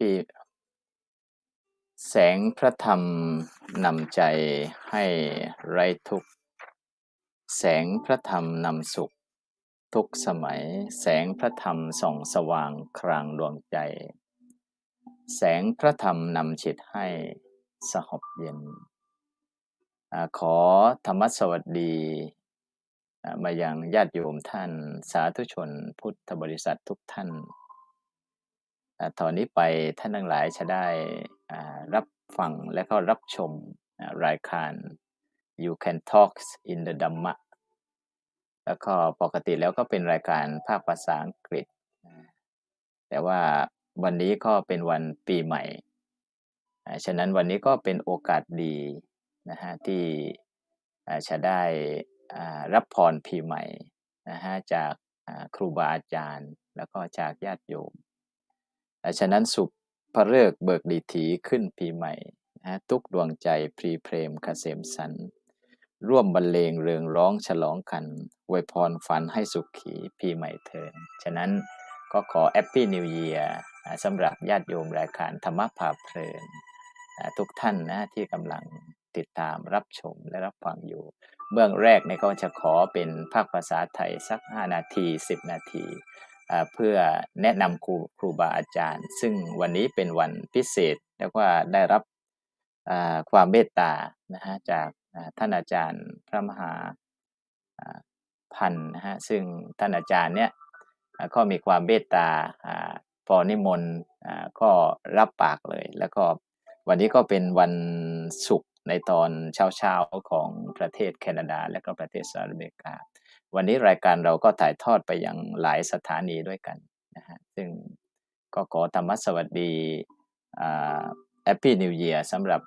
ที่แสงพระธรรมนำใจให้ไร้ทุกข์แสงพระธรรมนำสุขทุกสมัยแสงพระธรรมส่องสว่างครางดวงใจแสงพระธรรมนำจิตให้สงบเย็นขอธรรมสวัสดีมายังญาติโยมท่านสาธุชนพุทธบริษัททุกท่านตอนนี้ไปท่านทั้งหลายจะได้รับฟังและก็รับชมรายการ You Can Talk in the Dhamma แล้วก็ปกติแล้วก็เป็นรายการภาคภาษาอังกฤษแต่ว่าวันนี้ก็เป็นวันปีใหม่ฉะนั้นวันนี้ก็เป็นโอกาสดีนะฮะที่จะได้รับพรปีใหม่นะฮะจากครูบาอาจารย์แล้วก็จากญาติโยมฉะนั้นสุภฤกษ์เบิกดิถีขึ้นปีใหม่นะทุกดวงใจพรีเพรมเกษมสันต์ร่วมบรรเลงเริงร้องฉลองกันอวยพรฝันให้สุขีปีใหม่เถิดฉะนั้นก็ขอแฮปปี้นิวเยียร์สำหรับญาติโยมรายการธรรมะพาเพลินทุกท่านนะที่กำลังติดตามรับชมและรับฟังอยู่เบื้องแรกเนี่ยก็จะขอเป็นภาคภาษาไทยสัก5นาที10นาทีเพื่อแนะนำครูบาอาจารย์ซึ่งวันนี้เป็นวันพิเศษแล้วก็ได้รับความเมตตานะฮะจากท่านอาจารย์พระมหาพันธ์นะฮะซึ่งท่านอาจารย์เนี่ยก็มีความเมตตาพอนิมนต์ก็รับปากเลยแล้วก็วันนี้ก็เป็นวันศุกร์ในตอนเช้าๆของประเทศแคนาดาและก็ประเทศสหรัฐอเมริกาวันนี้รายการเราก็ถ่ายทอดไปยังหลายสถานีด้วยกันนะฮะซึ่งก็ขอธรรมสวัสดีแฮปปี้นิวเยียร์สำหรับ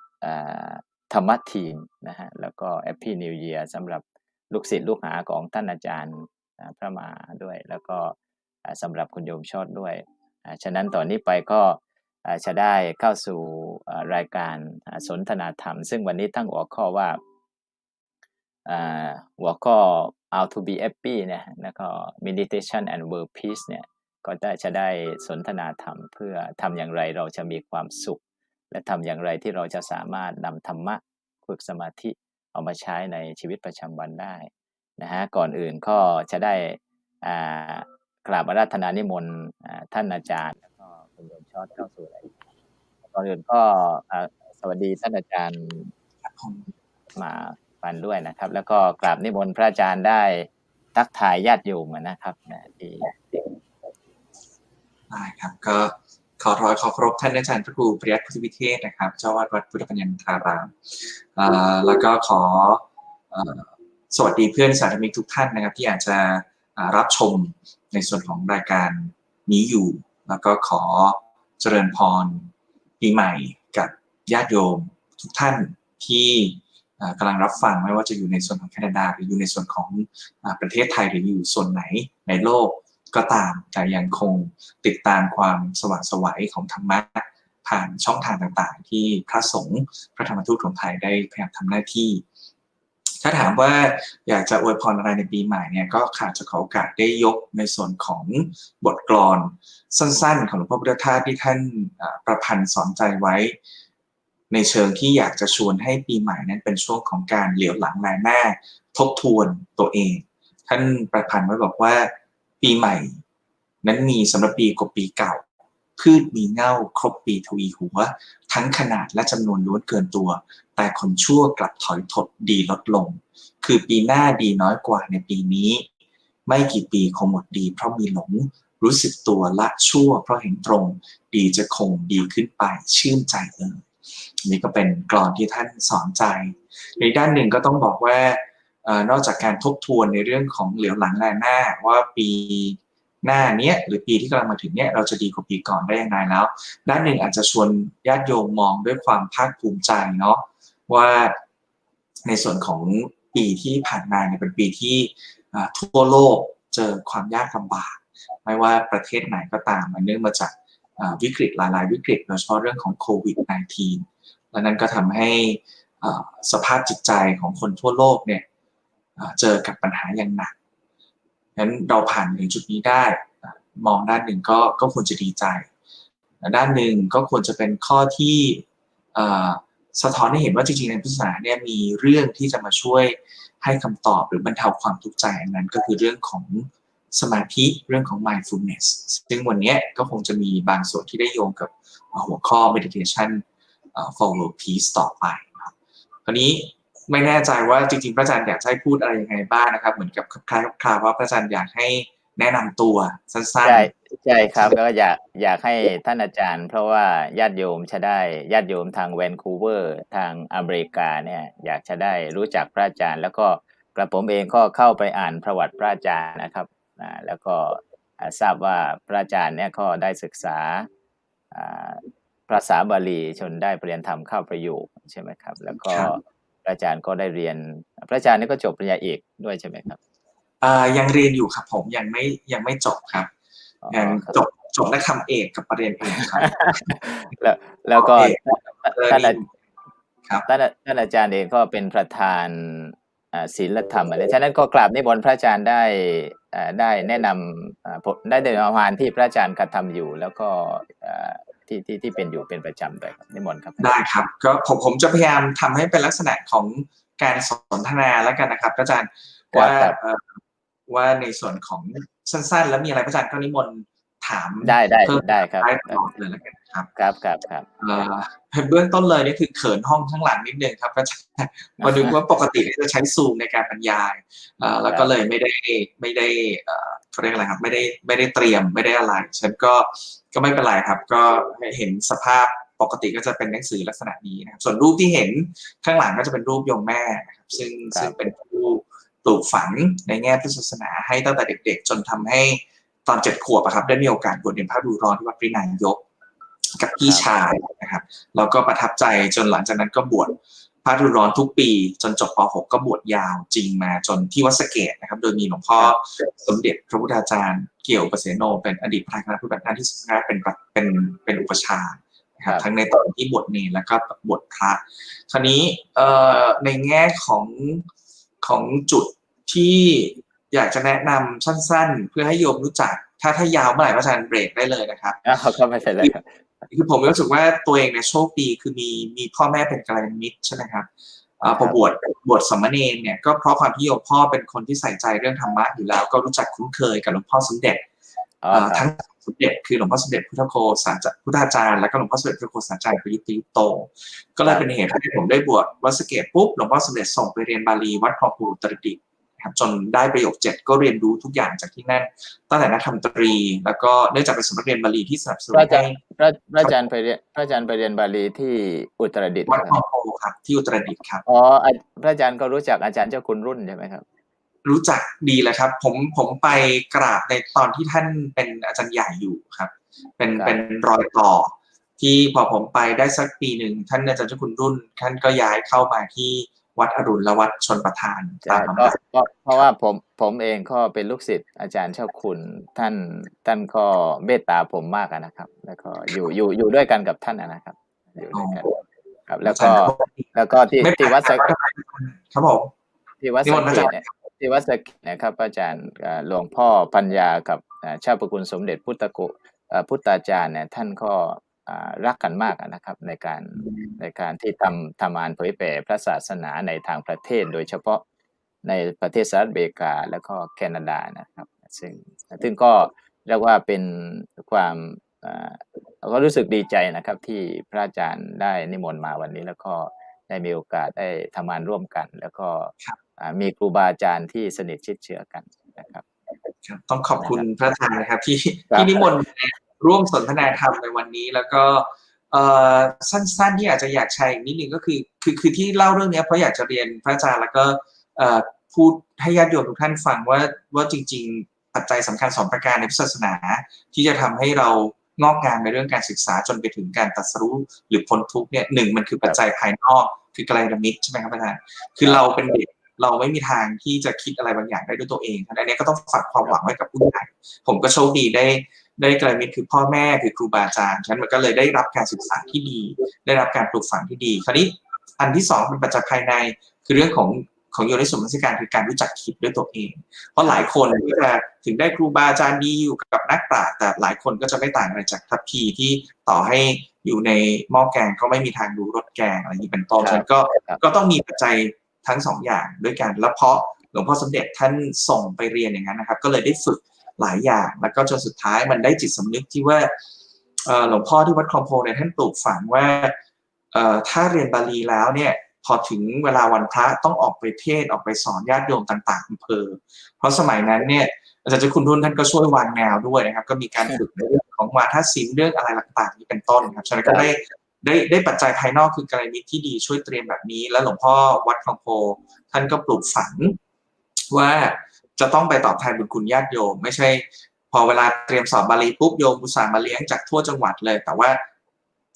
ธรรมะทีมนะฮะแล้วก็แฮปปี้นิวเยียร์สำหรับลูกศิษย์ลูกหาของท่านอาจารย์พระมหาด้วยแล้วก็สำหรับคุณโยมชอดด้วยฉะนั้นตอนนี้ไปก็จะได้เข้าสู่รายการสนทนาธรรมซึ่งวันนี้ตั้งหัวข้อว่าหัวข้อ how to be happy เนี่ยแล้วก็ meditation and world peace เนี่ยก็จะได้สนทนาธรรมเพื่อทำอย่างไรเราจะมีความสุขและทำอย่างไรที่เราจะสามารถนำธรรมะฝึกสมาธิเอามาใช้ในชีวิตประจำวันได้นะฮะก่อนอื่นก็จะได้กราบอาราธนานิมนต์ท่านอาจารย์แล้วก็คุณโยมชอดเข้าสู่รายการก่อนอื่นก็สวัสดีท่านอาจารย์มาปันด้วยนะครับแล้วก็กราบนิมนต์พระอาจารย์ได้ทักทายญาติโยมนะครับที่ได้ครับก็ขอเคารพท่านอาจารย์พระครูปริยัติพุทธวิเทศนะครับเจ้าวัดพุทธปัญญาธารามแล้วก็ขอสวัสดีเพื่อนสาธมิกทุกท่านนะครับที่อาจจะรับชมในส่วนของรายการนี้อยู่แล้วก็ขอเจริญพรปีใหม่กับญาติโยมทุกท่านที่กำลังรับฟังไม่ว่าจะอยู่ในส่วนของแคนาดาหรืออยู่ในส่วนของประเทศไทยหรืออยู่ส่วนไหนในโลกก็ตามแต่ยังคงติดตามความสว่างไสวของธรรมะผ่านช่องทางต่างๆที่พระสงฆ์พระธรรมทูตของไทยได้พยายามทำหน้าที่ถ้าถามว่าอยากจะอวยพรอะไรในปีใหม่เนี่ยก็ขาดจะขอโอกาสได้ยกในส่วนของบทกลอนสั้นๆของหลวงพ่อพุทธทาสที่ท่านประพันธ์สอนใจไว้ในเชิงที่อยากจะชวนให้ปีใหม่นั้นเป็นช่วงของการเหลียวหลังแลหน้าทบทวนตัวเองท่านประพันธ์ไว้บอกว่าปีใหม่นั้นมีสำหรับปีกว่าปีเก่าพืชมีเง่าครบปีทวีหัวทั้งขนาดและจำนวนล้วนเกินตัวแต่คนชั่วกลับถอยถดดีลดลงคือปีหน้าดีน้อยกว่าในปีนี้ไม่กี่ปีคงหมดดีเพราะมีหลงรู้สึกตัวละชั่วเพราะเห็นตรงดีจะคงดีขึ้นไปชื่นใจนี่ก็เป็นกลอนที่ท่านสอนใจในด้านหนึ่งก็ต้องบอกว่านอกจากการทบทวนในเรื่องของเหลียวหลังแลหน้าว่าปีหน้าเนี้ยหรือปีที่กำลังมาถึงเนี้ยเราจะดีกว่าปีก่อนได้ยังไงแล้วด้านหนึ่งอาจจะชวนญาติโยมมองด้วยความภาคภูมิใจเนาะว่าในส่วนของปีที่ผ่านมาเนี่ยเป็นปีที่ทั่วโลกเจอความยากลำบากไม่ว่าประเทศไหนก็ตามมันเนื่องมาจากวิกฤตหลายๆวิกฤตโดยเฉพาะเรื่องของโควิด -19 และนั้นก็ทำให้สภาพจิตใจของคนทั่วโลกเนี่ยเจอกับปัญหาอย่างหนักงั้นเราผ่านถึงจุดนี้ได้มองด้านหนึ่งก็ควรจะดีใจ ด้านหนึ่งก็ควรจะเป็นข้อที่สะท้อนให้เห็นว่าจริงๆในพุทธศาสนาเนี่ยมีเรื่องที่จะมาช่วยให้คำตอบหรือบรรเทาความทุกข์ใจอันนั้นก็คือเรื่องของสมาธิเรื่องของ mindfulness ซึ่งวันนี้ก็คงจะมีบางส่วนที่ได้โยงกับหัวข้อ meditation for world peace ต่อไปครับคราวนี้ไม่แน่ใจว่าจริงๆพระอาจารย์อยากให้พูดอะไรยังไงบ้างนะครับเหมือนกับคล้ายๆคร่าวๆว่าพระอาจารย์อยากให้แนะนำตัวสั้นๆใช่ครับแล้วก็อยากให้ท่านอาจารย์เพราะว่าญาติโยมจะได้ญาติโยมทางแวนคูเวอร์ทางอเมริกาเนี่ยอยากจะได้รู้จักพระอาจารย์แล้วก็กระผมเองก็เข้าไปอ่านประวัติพระอาจารย์นะครับแล้วก็ทราบว่าพระอาจารย์เนี่ยก็ได้ศึกษาภาษาบาลีจนได้ปริญญาธรรมเข้าประโยคใช่ไหมครับแล้วก็พระอาจารย์ก็ได้เรียนพระอาจารย์นี่ก็จบปริญญาเอกด้วยใช่ไหมครับยังเรียนอยู่ครับผมยังไม่จบครับยังจบนักธรรมเอกกับปริญญาเอกครับแล้วก็ท่านครับท่านอาจารย์เองก็เป็นประธานศีลธรรมอะไรฉะนั้นก็กราบนิมนต์พระอาจารย์ได้แนะนำได้เดินประมาณที่พระอาจารย์กระทำอยู่แล้วก็ที่เป็นอยู่เป็นประจำด้วยครับนิมนต์ครับได้ครับก็ผมจะพยายามทำให้เป็นลักษณะของการสนทนาแล้วกันนะครับอาจารย์ว่าในส่วนของสั้นๆแล้วมีอะไรพระอาจารย์ก็นิมนต์ถามได้ครับได้ตลอดเลยแล้วกันครับครับเบื้องต้นเลยนี่คือเขินห้องข้างหลังนิดนึงครับพระอาจารย์มาดูว่าปกติจะใช้ซูมในการบรรยายแล้วก็เลยไม่ได้เขาเรียกอะไรครับไม่ได้เตรียมไม่ได้อะไรฉันก็ไม่เป็นไรครับก็เห็นสภาพปกติก็จะเป็นหนังสือลักษณะนี้นะครับส่วนรูปที่เห็นข้างหลังก็จะเป็นรูปโยมแม่นะครับซึ่งเป็นผู้ปลูกฝังในแง่พุทธศาสนาให้ตั้งแต่เด็กๆจนทำให้ตอน7 ขวบครับได้มีโอกาสบวชเรียนพระดูร้อนที่วัดปรินายกกับพี่ชายนะครับแล้วก็ประทับใจจนหลังจากนั้นก็บวชพระดูร้อนทุกปีจนจบป .6 ก็บวชยาวจริงมาจนที่วัดสะเกษนะครับโดยมีหลวงพ่อสมเด็จพระพุทธาจารย์เกี่ยวประเสโนเป็นอดีตพระคณะผู้ปฏิบัติหน้าที่สุดท้ายเป็นอุปชานะครับทั้งในตอนที่บวชเนรแล้วก็บวชพระคราวนี้ในแง่ของจุดที่อยากจะแนะนำสั้นๆเพื่อให้โยมรู้จักถ้ายาวเมื่อไหร่พระอาจารย์เบรกได้เลยนะครับก็ไม่เป็นไรครับคือผมรู้สึกว่าตัวเองเนี่ยโชคดีคือมีพ่อแม่เป็นกัลยาณมิตรใช่ไหมครับพอบวชสามเณรเนี่ยก็เพราะความที่โยมพ่อเป็นคนที่ใส่ใจเรื่องธรรมะอยู่แล้วก็รู้จักคุ้นเคยกับหลวงพ่อสมเด็จทั้งสมเด็จคือหลวงพ่อสมเด็จพุทธโฆพุทธาจารย์แล้วก็หลวงพ่อสมเด็จพุทธโฆษาจารย์ประยุทธ์โตก็เลยเป็นเหตุให้ผมได้บวชวัดสะเกษปุ๊บหลวงพ่อสมเด็จส่งไปเรียนบาลีวัดคลองภูตรดิตถ์ครับจนได้ประโยค7ก็เรียนรู้ทุกอย่างจากที่นั่นตั้งแต่นักธรรมตรีแล้วก็เนื่องจากเป็นสำนักเรียนบาลีที่สนับสนุนให้พระอาจารย์ไปเรียนบาลีที่อุตรดิตถ์วัดคลองภูครับที่อุตรดิตถ์ครับพระอาจารย์ก็รู้จักอาจารย์เจ้าคุณรุ่นใช่ไหมครับรู้จักดีเลยครับผมไปกราบในตอนที่ท่านเป็นอาจารย์ใหญ่อยู่ครับเป็นรอยต่อที่พอผมไปได้สักปีหนึ่งท่านอาจารย์เจ้าคุณรุ่นท่านก็ย้ายเข้ามาที่วัดอรุณและวัดชลประทานตามลำดับเพราะว่าผมเองก็เป็นลูกศิษย์อาจารย์เจ้าคุณท่านก็เมตตาผมมากนะครับแล้วก็อยู่ด้วยกันกับท่านนะครับอยู่ด้วยกันครับแล้วก็ที่วัดสะเกษครับผมที่วัดสะเกษนะครับอาจารย์หลวงพ่อปัญญากับเจ้าประคุณสมเด็จพุทธาจารย์เนี่ยท่านก็รักกันมากนะครับในการที่ทำงานเผยแผ่พระศาสนาในทางประเทศโดยเฉพาะในประเทศสหรัฐอเมริกาแล้วก็แคนาดานะครับซึ่งก็เรียกว่าเป็นความก็รู้สึกดีใจนะครับที่พระอาจารย์ได้นิมนต์มาวันนี้แล้วก็ได้มีโอกาสได้ทำงานร่วมกันแล้วก็มีครูบาอาจารย์ที่สนิทชิดเชื้อกันนะครับต้องขอบคุณพระอาจารย์นะครับที่นิมนต์ร่วมสนทนาธรรมในวันนี้แล้วก็สั้นๆที่อาจจะอยากแชร์อีกนิดนึงก็คือที่เล่าเรื่องนี้เพราะอยากจะเรียนพระอาจารย์แล้วก็พูดให้ญาติโยมทุกท่านฟังว่าจริงๆปัจจัยสำคัญ2ประการในพุทธศาสนาที่จะทำให้เรางอกงามในเรื่องการศึกษาจนไปถึงการตรัสรู้หรือพ้นทุกข์เนี่ย1มันคือปัจจัยภายนอกคือกัลยาณมิตรใช่ไหมครับอาจารย์คือเราเป็นเด็กเราไม่มีทางที่จะคิดอะไรบางอย่างได้ด้วยตัวเองอันนี้ก็ต้องฝากความหวังไว้กับผู้ใหญ่ผมก็โชคดีได้กัลยาณมิตรคือพ่อแม่คือครูบาอาจารย์ฉะนั้นมันก็เลยได้รับการศึกษาที่ดีได้รับการปลูกฝังที่ดีคราวนี้อันที่2เป็นปัจจัยภายในคือเรื่องของ ของโยนิโสมนสิการคือการรู้จักคิดด้วยตัวเองเพราะหลายคนก็จะถึงได้ครูบาอาจารย์ดีอยู่กับนักปราชญ์แต่หลายคนก็จะไม่ต่างอะไรจากทัพพีที่ต่อให้อยู่ในหม้อแกงก็ไม่มีทางรู้รสแกงอะไรอย่างนี้เป็นต้นฉะนั้นก็ต้องมีปัจจัยทั้งสองอย่างด้วยกันแล้วเพราะหลวงพ่อสมเด็จท่านส่งไปเรียนอย่างนั้นนะครับก็เลยได้ฝึกหลายอย่างแล้วก็จนสุดท้ายมันได้จิตสำนึกที่ว่าหลวงพ่อที่วัดคลองโพเนี่ยท่านปลูกฝังว่าถ้าเรียนบาลีแล้วเนี่ยพอถึงเวลาวันพระต้องออกไปเทศน์ออกไปสอนญาติโยมต่างๆอำเภอเพราะสมัยนั้นเนี่ยอาจารย์เจ้าคุณรุ่นท่านก็ช่วยวางแนวด้วยนะครับก็มีการฝึกในเรื่องของวาทศิลป์เรื่องอะไรต่างๆนี่เป็นต้นครับฉะนั้นก็ได้ปัจจัยภายนอกคือกัลยาณมิตรที่ดีช่วยเตรียมแบบนี้แล้วหลวงพ่อวัดคลองโพท่านก็ปลูกฝังว่าจะต้องไปตอบแทนบุญคุณญาติโยมไม่ใช่พอเวลาเตรียมสอบบาลีปุ๊บโยมอุตส่าห์มาเลี้ยงจากทั่วจังหวัดเลยแต่ว่า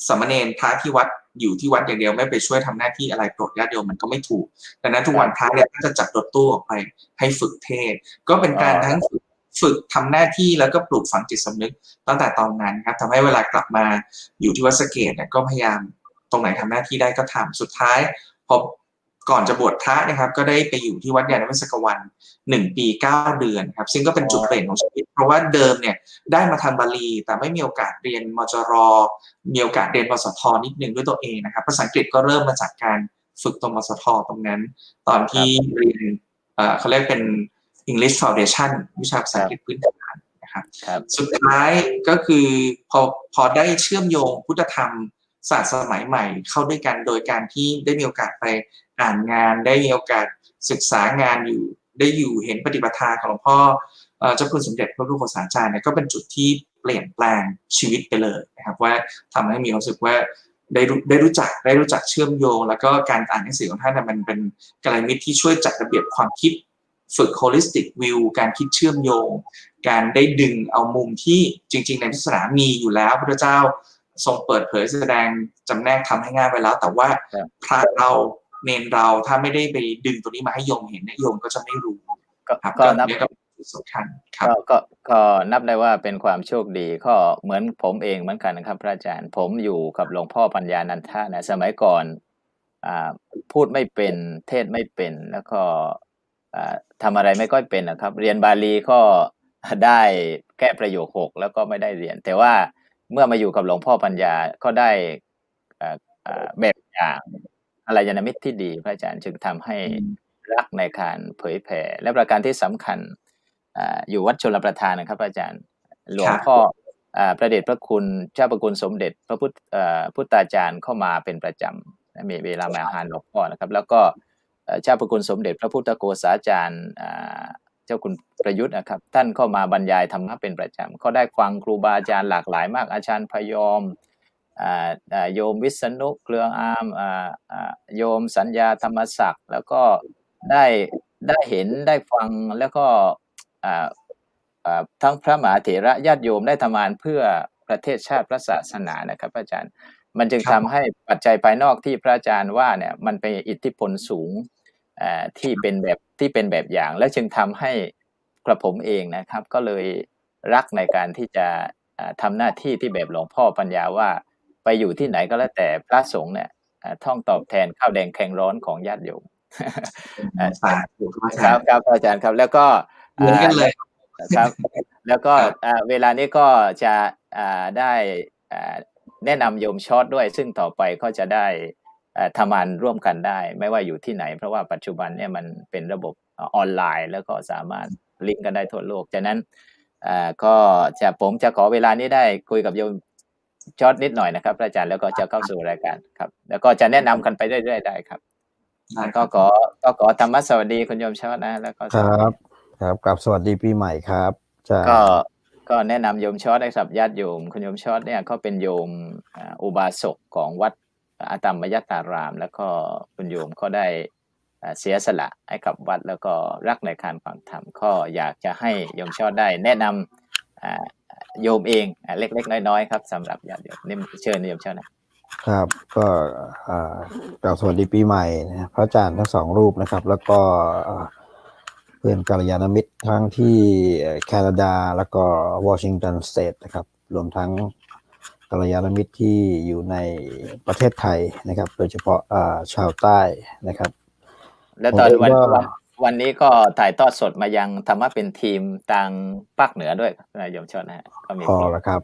สามเณรพระที่วัดอยู่ที่วัดอย่างเดียวไม่ไปช่วยทำหน้าที่อะไรโปรดญาติโยมมันก็ไม่ถูกดังนั้นทุกวันพระเนี่ยก็จะจัดรถตู้ออกไปให้ฝึกเทศก็เป็นการทั้งฝึกทำหน้าที่แล้วก็ปลูกฝังจิตสำนึกตั้งแต่ตอนนั้นครับทำให้เวลากลับมาอยู่ที่วัดสะเกษเนี่ยก็พยายามตรงไหนทำหน้าที่ได้ก็ทำสุดท้ายพอก่อนจะบวชพระนะครับก็ได้ไปอยู่ที่วัดญาณวิศกวัน1 ปี 9 เดือนครับซึ่งก็เป็นจุดเปลี่ยนของชีวิตเพราะว่าเดิมเนี่ยได้มาทำบาลีแต่ไม่มีโอกาสเรียนมจร.มีโอกาสเรียนวสท.นิดนึงด้วยตัวเองนะครับภาษาอังกฤษก็เริ่มมาจากการฝึกตรงวสท.ตรงนั้นตอนที่เรียนเขาเรียกเป็น English Foundation วิชาภาษาอังกฤษพื้นฐานนะครับสุดท้ายก็คือพอได้เชื่อมโยงพุทธธรรมศาสตร์สมัยใหม่เข้าด้วยกันโดยการที่ได้มีโอกาสไปอ่านงานได้มีโอกาสศึกษางานอยู่ได้อยู่เห็นปฏิปทาของหลวงพ่อเจ้าคุณสมเด็จพระบรมโคสาจารย์เนี่ยก็เป็นจุดที่เปลี่ยนแปลงชีวิตไปเลยนะครับว่าทำให้มีความรู้สึกว่าได้รู้จักเชื่อมโยงแล้วก็การอ่านหนังสือของท่านมันเป็นกัลยาณมิตรที่ช่วยจัดระเบียบความคิดฝึก holistic view การคิดเชื่อมโยงการได้ดึงเอามุมที่จริงๆในพุทธศาสนามีอยู่แล้วพระเจ้าทรงเปิดเผยแสดงจำแนกทำให้ง่ายไปแล้วแต่ว่าพระเราเนนเราถ้าไม่ได้ไปดึงตัวนี้มาให้โยมเห็นเนี่ยโยมก็จะไม่รู้ครับก็นับสำคัญครับก็นับได้ว่าเป็นความโชคดีก็เหมือนผมเองเหมือนกันนะครับพระอาจารย์ผมอยู่กับหลวงพ่อปัญญานันทะนะสมัยก่อนพูดไม่เป็นเทศไม่เป็นแล้วก็ทำอะไรไม่ค่อยเป็นนะครับเรียนบาลีก็ได้แก้ประโยค6แล้วก็ไม่ได้เรียนแต่ว่าเมื่อมาอยู่กับหลวงพ่อปัญญาก็ได้แบบอย่างกัลยาณมิตรที่ดีพระอาจารย์จึงทำให้รักในการเผยแผ่และประการที่สำคัญอยู่วัดชลประทานนะครับอาจารย์หลวงพ่อพระเดชพระคุณเจ้าประคุณสมเด็จพระพุทธาจารย์เข้ามาเป็นประจำมีเวลามาหาหลวงพ่อนะครับแล้วก็เจ้าประคุณสมเด็จพระพุทธโฆษาจารย์เจ้าคุณประยุทธ์นะครับท่านเข้ามาบรรยายธรรมะเป็นประจำก็ได้ฟังครูบาอาจารย์หลากหลายมากอาจารย์พยอมโยมวิษณุเครืออามโยมสัญญาธรรมศักดิ์แล้วก็ได้เห็นได้ฟังแล้วก็ทั้งพระมหาเถระญาติโยมได้ทำงานเพื่อประเทศชาติพระศาสนานะครับอาจารย์มันจึงทำให้ปัจจัยภายนอกที่พระอาจารย์ว่าเนี่ยมันเป็นอิทธิพลสูงที่เป็นแบบอย่างและจึงทำให้กระผมเองนะครับก็เลยรักในการที่จะทำหน้าที่ที่แบบหลวงพ่อปัญญาว่าไปอยู่ที่ไหนก็แล้วแต่พระสงฆ์เนี่ยท่องตอบแทนข้าวแดงแข็งร้อนของญาติโยมครับอาจารย์ครับแล้วก็เหมือนกันเลยครับแล้วก็เวลานี้ก็จะได้แนะนำโยมช็อตด้วยซึ่งต่อไปก็จะได้ทำงานร่วมกันได้ไม่ว่าอยู่ที่ไหนเพราะว่าปัจจุบันเนี่ยมันเป็นระบบออนไลน์แล้วก็สามารถลิงก์กันได้ทั่วโลกฉะนั้นก็ผมจะขอเวลานี้ได้คุยกับโยมช็อตนิดหน่อยนะครับอาจารย์แล้วก็จะเข้าสู่รายการครับแล้วก็จะแนะนำกันไปเรื่อยๆได้ครับก็ขอธรรมะสวัสดีคุณโยมช็อตนะแล้วก็ครับกับสวัสดีปีใหม่ครับก็แนะนำโยมช็อตได้ครับญาติโยมคุณโยมช็อตเนี่ยเขาเป็นโยมอุบาสกของวัดอาตมยตารามแล้วก็คุณโยมก็ได้เสียสละให้กับวัดแล้วก็รักในการฟังธรรมก็อยากจะให้โยมช็อตได้แนะนำโยมเองเล็กๆน้อยๆครับสำหรับญาติโยมนี่เชิญโยมช็อตนะครับก็กล่าวสวัสดีปีใหม่นะพระอาจารย์ทั้งสองรูปนะครับแล้วก็เพื่อนกัลยาณมิตรทั้งที่แคนาดาแล้วก็วอชิงตันสเตทนะครับรวมทั้งกัลยาณมิตรที่อยู่ในประเทศไทยนะครับโดยเฉพาะชาวใต้นะครับ แล้วผมตอนเองก็วันนี้ก็ถ่ายทอดสดมายังธรรมะเป็นทีมทางภาคเหนือด้วยนายโยมชนนะฮะก็มีทีม ละครับ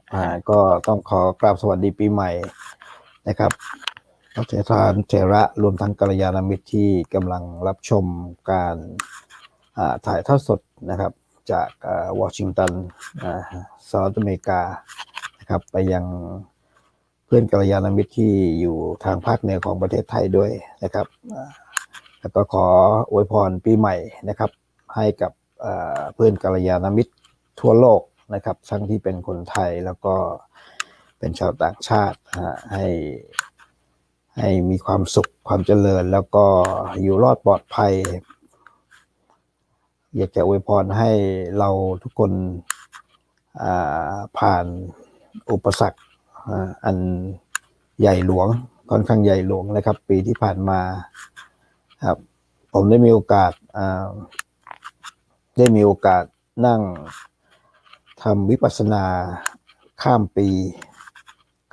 ก็ต้องขอกราบสวัสดีปีใหม่นะครับนักเทศานเถระรวมทั้งกัลยาณมิตรที่กำลังรับชมการถ่ายทอดสดนะครับจากวอชิงตันสหรัฐอเมริกานะครับไปยังเพื่อนกัลยาณมิตรที่อยู่ทางภาคเหนือของประเทศไทยด้วยนะครับแล้วก็ขออวยพรปีใหม่นะครับให้กับเพื่อนกัลยาณมิตรทั่วโลกนะครับทั้งที่เป็นคนไทยแล้วก็เป็นชาวต่างชาติให้มีความสุขความเจริญแล้วก็อยู่รอดปลอดภัยอยากจะอวยพรให้เราทุกคนผ่านอุปสรรคอันใหญ่หลวงค่อนข้างใหญ่หลวงนะครับปีที่ผ่านมาครับผมได้มีโอกาสนั่งทำวิปัสสนาข้ามปี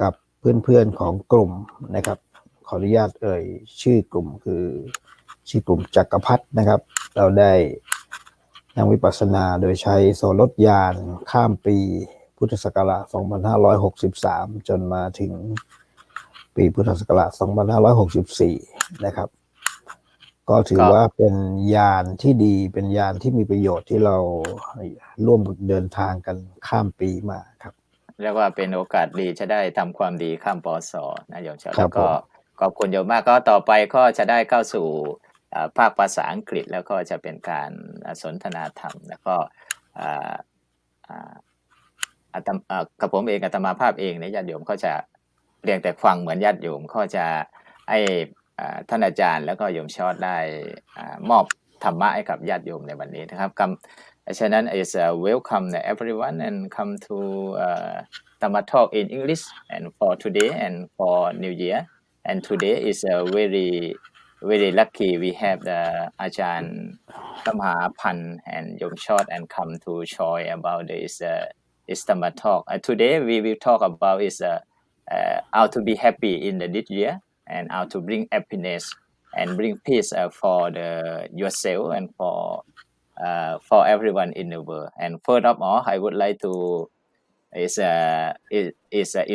กับเพื่อนๆของกลุ่มนะครับขออนุญาตชื่อกลุ่มคือชื่อกลุ่มจักรพรรดินะครับเราได้นั่งวิปัสสนาโดยใช้โสรถยานข้ามปีพุทธศักราช 2563 จนมาถึงปีพุทธศักราช 2564 นะครับก็ถือว่าเป็นยานที่ดีเป็นยานที่มีประโยชน์ที่เราร่วมเดินทางกันข้ามปีมาครับเรียกว่าเป็นโอกาสดีจะได้ทำความดีข้ามปศนะโยมชนแล้วก็ขอบคุณโยมมากก็ต่อไปก็จะได้เข้าสู่ภาคภาษาอังกฤษแล้วก็จะเป็นการสนทนาธรรมแล้วก็กับผมเองอาตมาภาพเองเนี่ยญาติโยมก็จะเรียงแต่ฟังเหมือนญาติโยมก็จะให้ท่านอาจารย์แล้วก็โยมชอดได้มอบธรรมะให้กับญาติโยมในวันนี้นะครับฉะนั้น is welcome everyone and come to Dhamma talk in English and for today and for New Year and today is a very lucky we have the อาจารย์พระมหาพันธ์and โยมชอด and come to join about this Dhamma talk today we will talk about is how to be happy in this year and how to bring happiness and bring peace for yourself and for everyone in the world. And first of all, I would like to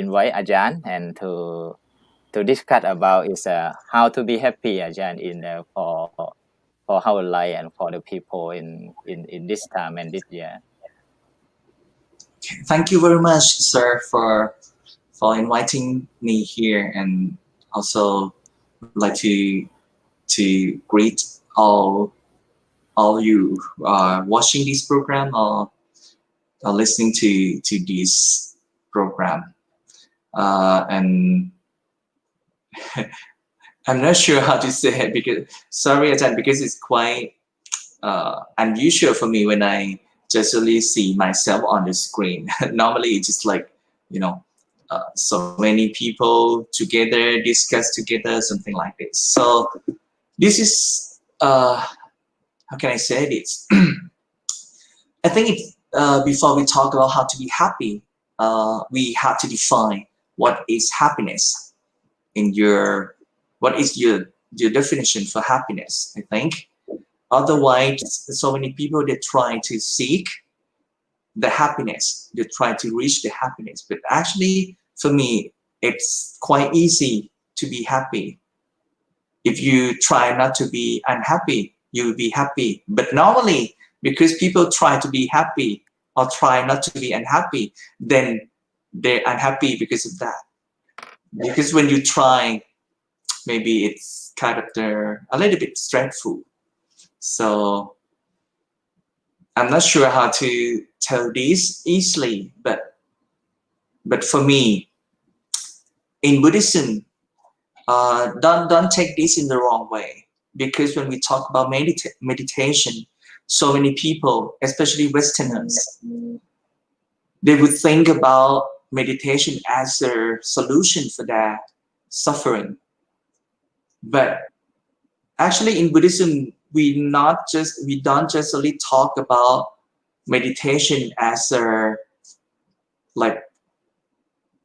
invite Ajahn and to discuss about how to be happy, Ajahn, in for our life and for the people in this time and this year. Thank you very much, sir, for inviting me here, and also like to greet all you watching this program or listening to this program, and I'm not sure how to say it because sorry, Ajahn, because it's quite unusual for me when I just really see myself on the screen. Normally it's just like, so many people together, discuss together, something like this. So this is, how can I say this? I think before we talk about how to be happy, we have to define what is happiness what is your definition for happiness, I think. Otherwise, so many people, they try to seek the happiness, they try to reach the happiness, but actually for me it's quite easy to be happy. If you try not to be unhappy, you will be happy. But normally, because people try to be happy or try not to be unhappy, then they're unhappy because of that. Because when you try, maybe it's kind of a little bit stressful. So I'm not sure how to tell this easily, but for me, in Buddhism, don't take this in the wrong way, because when we talk about meditation, so many people, especially Westerners, they would think about meditation as a solution for their suffering. But actually in Buddhism, we don't just only talk about meditation as a like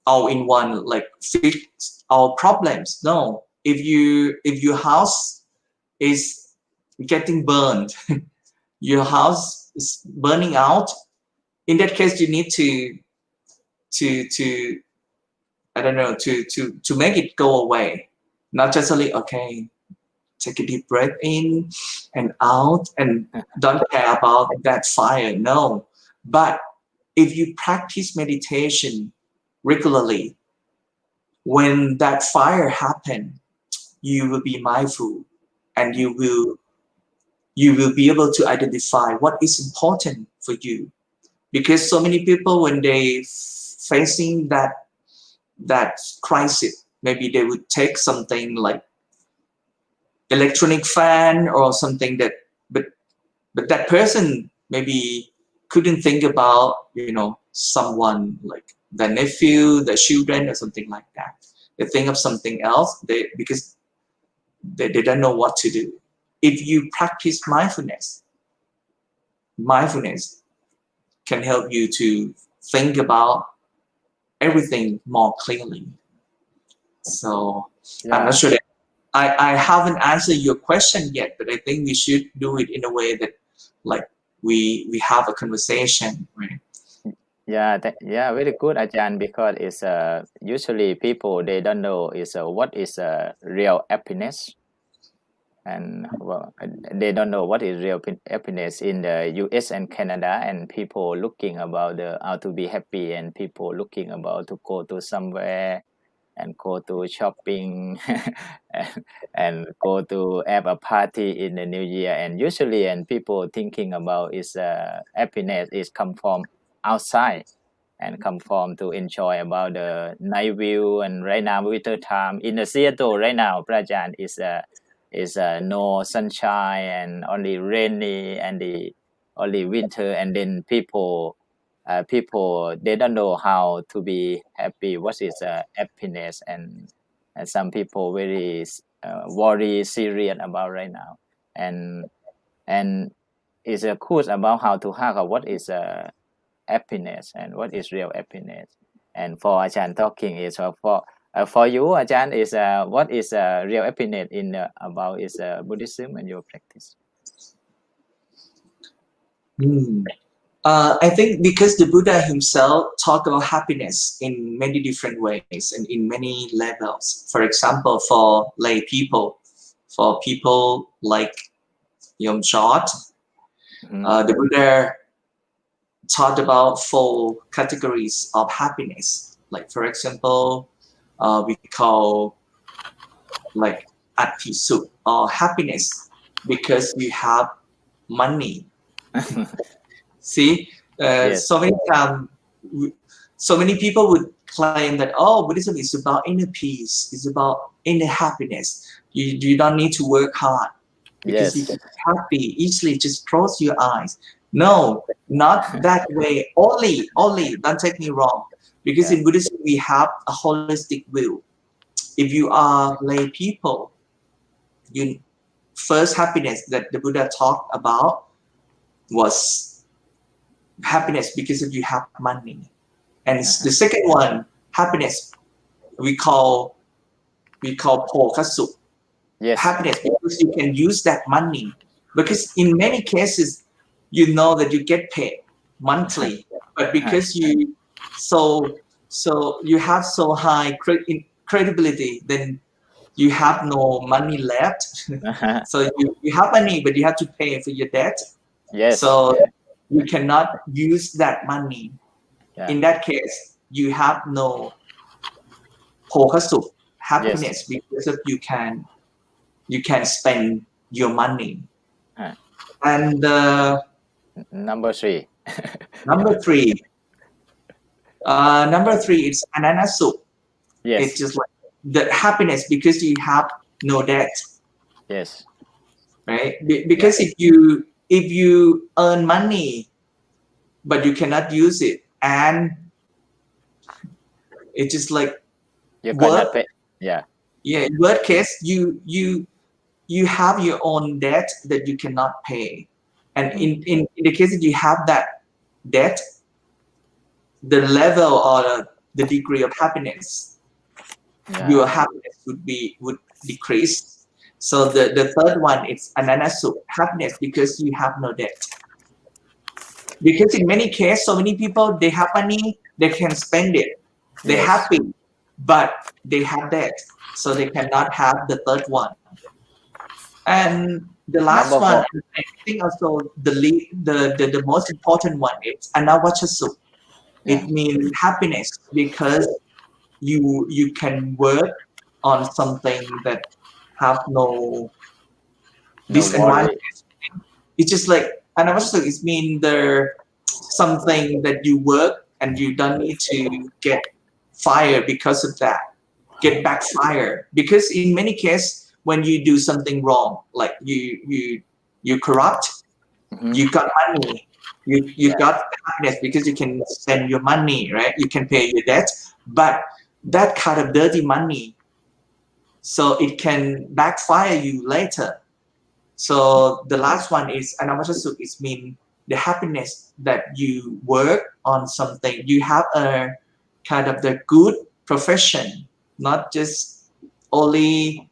all-in-one, like fix all problems. No, if your house is getting burned, your house is burning out. In that case, you need to I don't know to make it go away. Not just only okay, take a deep breath in and out and don't care about that fire. No, but if you practice meditation regularly, when that fire happen, you will be mindful and you will be able to identify what is important for you. Because so many people, when they facing that crisis, maybe they would take something like electronic fan or something that, but that person maybe couldn't think about, someone like their nephew, their children, or something like that. They think of something else because they don't know what to do. If you practice mindfulness can help you to think about everything more clearly. So I'm not sure that I haven't answered your question yet, but I think we should do it in a way that like we have a conversation, right? Yeah, very good, Ajahn, because it's usually people they don't know is what is real happiness, and they don't know what is real happiness in the U.S. and Canada, and people looking about how to be happy, and people looking about to go to somewhere and go to shopping and go to have a party in the new year, and usually and people thinking about is happiness is come from outside and come from to enjoy about the night view. And right now winter time in the Seattle right now, Prajan is no sunshine and only rainy and the only winter, and then people they don't know how to be happy, what is happiness, and some people very worry serious about right now, and is a course about how to have what is happiness and what is real happiness. And for Ajahn talking is for you, Ajahn, is what is real happiness in about is Buddhism and your practice. I think because the Buddha himself talked about happiness in many different ways and in many levels. For example, for lay people, for people like Yom Short, the Buddha taught about 4 categories of happiness. Like for example, we call like Ati Sukh or happiness because you have money. See, Yes. so many times, so many people would claim that Buddhism is about inner peace, it's about inner happiness. You don't need to work hard because you can be happy easily. Just close your eyes. No, not that way. Only. Don't take me wrong. Because in Buddhism we have a holistic view. If you are lay people, first happiness that the Buddha talked about was happiness because if you have money, and the second one, happiness, we call pokasuk. Happiness because you can use that money, because in many cases you know that you get paid monthly, but because you you have so high credibility, then you have no money left. So you have money but you have to pay for your debt. So you cannot use that money. In that case, you have no pokasuk, happiness, because of you can spend your money. And number 3 number 3 is ananasuk. It's just like the happiness because you have no debt. Right? Because if you earn money but you cannot use it, and it's just like you cannot pay. Worst case, you have your own debt that you cannot pay, and in the case that you have that debt, the level or the degree of happiness, your happiness would decrease, So the third one is ananasuk, happiness because you have no debt. Because in many cases, so many people, they have money, they can spend it. They're Yes. happy, but they have debt. So they cannot have the third one. And the last Number one, 4. I think also the most important one is anawachasuk. Yeah. It means happiness because you can work on something that have no No disadvantage. worry. It's just like anawachasuk. It means there something that you work and you don't need to get fired because of that. Get backfire because in many cases when you do something wrong, like you corrupt, Mhm. you got money, you Yeah. got happiness because you can spend your money, right? You can pay your debt, but that kind of dirty money, so it can backfire you later. So the last one is anamachasuk. It means the happiness that you work on something. You have a kind of the good profession, not just only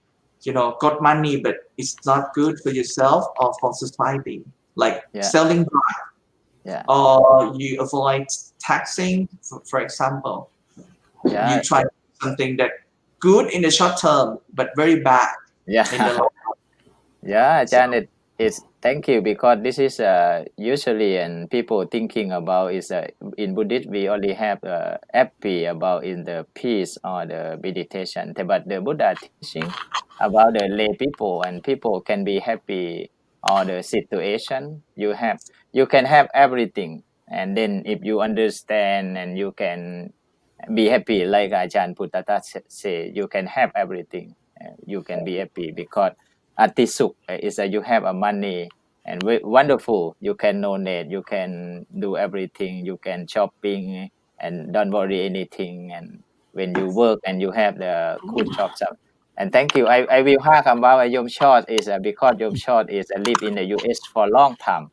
got money, but it's not good for yourself or for society. Like Yeah. selling drugs, Yeah. or you avoid taxing, for example. Yeah. You try something that good in the short term, but very bad Yeah. in the long term. Yeah, So, Janet, it's thank you because this is usually and people thinking about is in Buddhist we only have happy about in the peace or the meditation, but the Buddha teaching about the lay people and people can be happy or the situation you can have everything and then if you understand and you can be happy like Ajahn Puttata say you can have everything you can be happy because Atisuk is that you have a money and wonderful. You can donate, you can do everything, you can shopping and don't worry anything. And when you work and you have the good job stuff. And thank you. I will talk about Yom Short is because Yom Short is live in the US for a long time.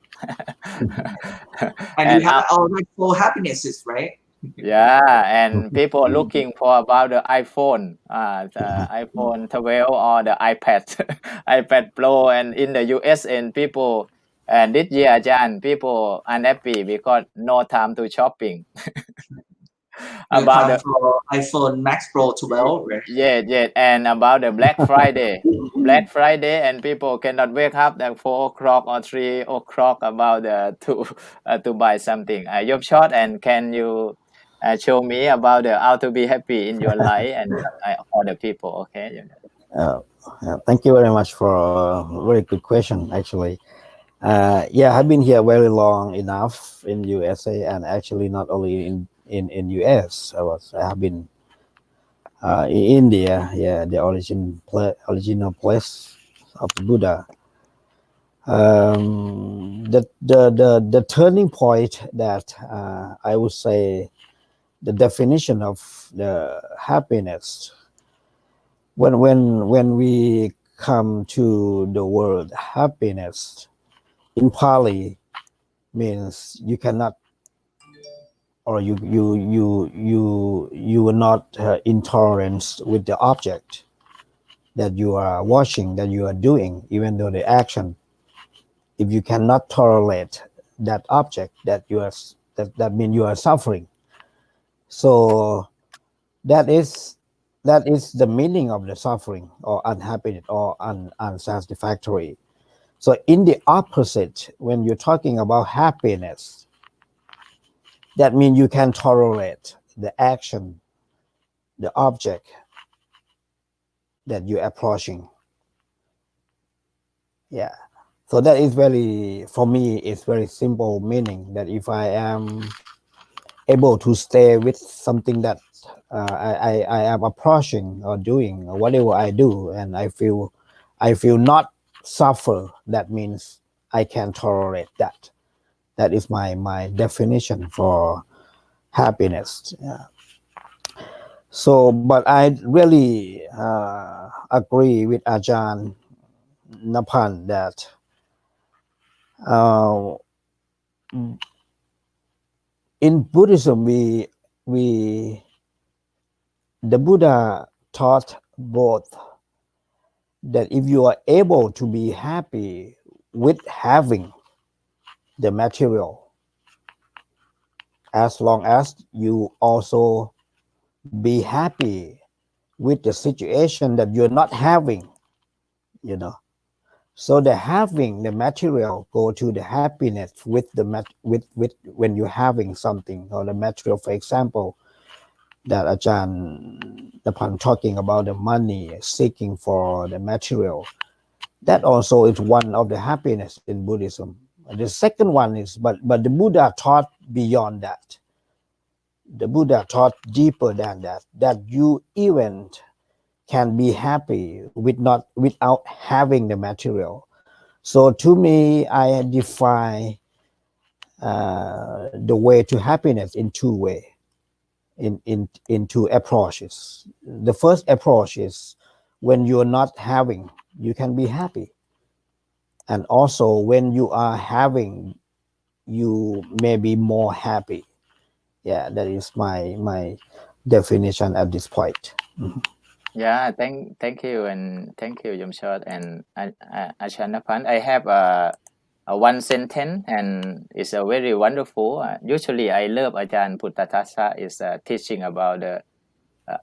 and you and have all that four happinesses, right? yeah, and people looking for about the iPhone, the iPhone 12 or the iPad, iPad Pro, and in the US and people, and this year, Jan, people unhappy because no time to shopping. No about time the for iPhone Max Pro 12, right? yeah, and about the Black Friday, Black Friday, and people cannot wake up at 4 o'clock or 3 o'clock about to buy something. You're short, and can you show me about how to be happy in your life and for the people? Okay. Uh, Thank you very much for a very good question, actually. Yeah, I've been here very long enough in USA, and actually not only in US. I have been in India. Yeah, the original place of Buddha. The turning point that I would say the definition of the happiness when we come to the word happiness in Pali means you cannot or you are not intolerant with the object that you are watching, that you are doing, even though the action, if you cannot tolerate that object, that means you are suffering. So that is the meaning of the suffering or unhappiness or unsatisfactory. So in the opposite, when you're talking about happiness, that means you can tolerate the action, the object that you're approaching. Yeah. So that is for me, it's very simple meaning that if I am able to stay with something that I am approaching or doing or whatever I do, and I feel not suffer, that means I can tolerate that. That is my definition for happiness. Yeah. So, but I really agree with Ajahn Napan that in Buddhism the Buddha taught both that if you are able to be happy with having the material, as long as you also be happy with the situation that you're not having, you know. So the having the material go to the happiness with the with when you're having something or the material. For example, that Ajahn upon talking about the money, seeking for the material, that also is one of the happiness in Buddhism. The second one is, but the Buddha taught beyond that. The Buddha taught deeper than that, that you even can be happy without having the material. So to me, I define the way to happiness in two ways, in two approaches. The first approach is when you're not having, you can be happy. And also when you are having, you may be more happy. Yeah, that is my definition at this point. Yeah, thank you and thank you, Yomshot and Achanapan. I have one sentence and it's a very wonderful. Usually, I love Ajahn Puttathasa is teaching about the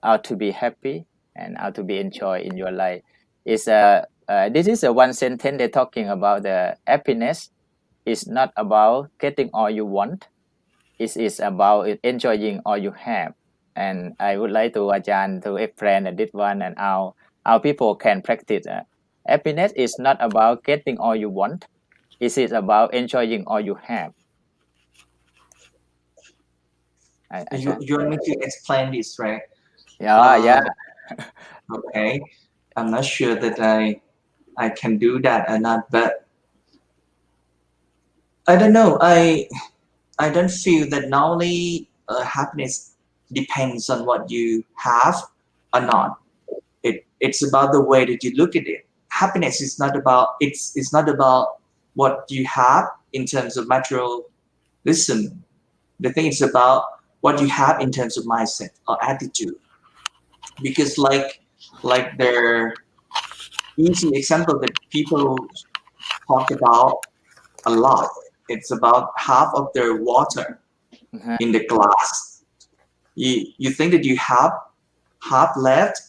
how to be happy and how to be enjoy in your life. Is this is a one sentence they're talking about the happiness is not about getting all you want. It is about enjoying all you have. And I would like to Ajahn to explain this one and how people can practice. Happiness is not about getting all you want. It is about enjoying all you have. You want me to explain this, right? Yeah. Okay. I'm not sure that I can do that or not, but I don't know. I don't feel that normally happiness depends on what you have or not. It's about the way that you look at it. Happiness is not about it's not about what you have in terms of materialism. The thing is about what you have in terms of mindset or attitude. Because like the easy example that people talk about a lot, it's about half of their water in the glass. You think that you have half left,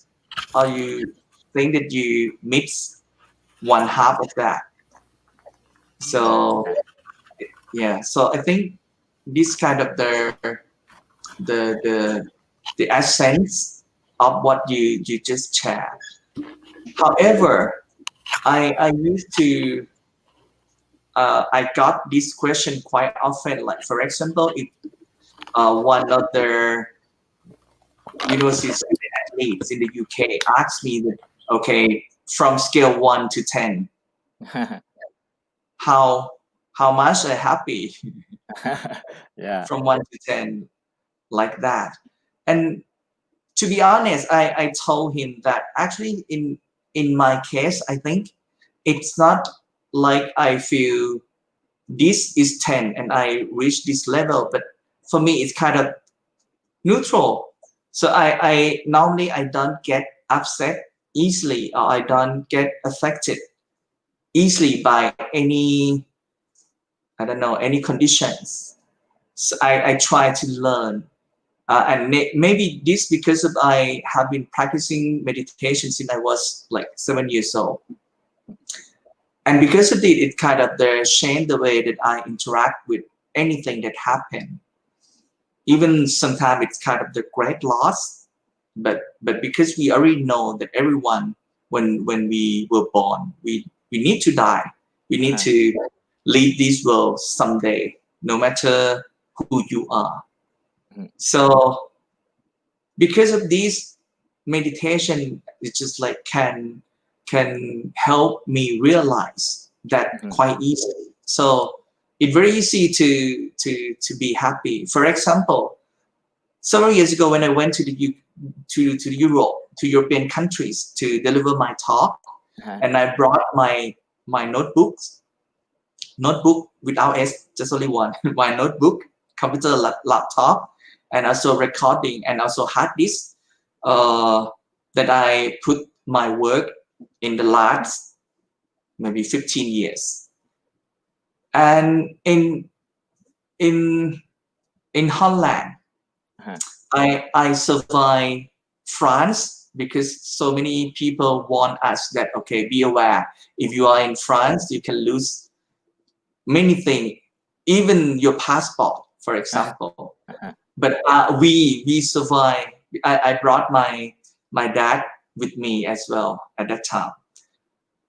or you think that you mix one half of that. So yeah, so I think this kind of the essence of what you just shared. However, I used to I got this question quite often. Like for example, if one of the university athletes in the UK asked me that, okay, from scale 1 to 10, how much are happy? Yeah. From 1 to 10, like that. And to be honest, I told him that actually in my case, I think it's not like I feel this is 10 and I reach this level, but for me it's kind of neutral. So I normally I don't get upset easily, or I don't get affected easily by any, I don't know, any conditions. So I try to learn, and maybe this because of I have been practicing meditation since I was like 7 years old, and because of it kind of changed the way that I interact with anything that happened. Even sometimes it's kind of the great loss, but because we already know that everyone, when we were born, we need to die, we need to leave this world someday, no matter who you are. So because of this, meditation is just like can help me realize that quite easily. So it's very easy to be happy. For example, several years ago when I went to the European countries to deliver my talk, and I brought my notebook without S, just only one, my notebook, computer, laptop, and also recording, and also hard disk that I put my work in the last maybe 15 years. And in Holland, I survived France because so many people warn us that, okay, be aware. If you are in France, you can lose many things, even your passport, for example. But we survived. I brought my dad with me as well at that time.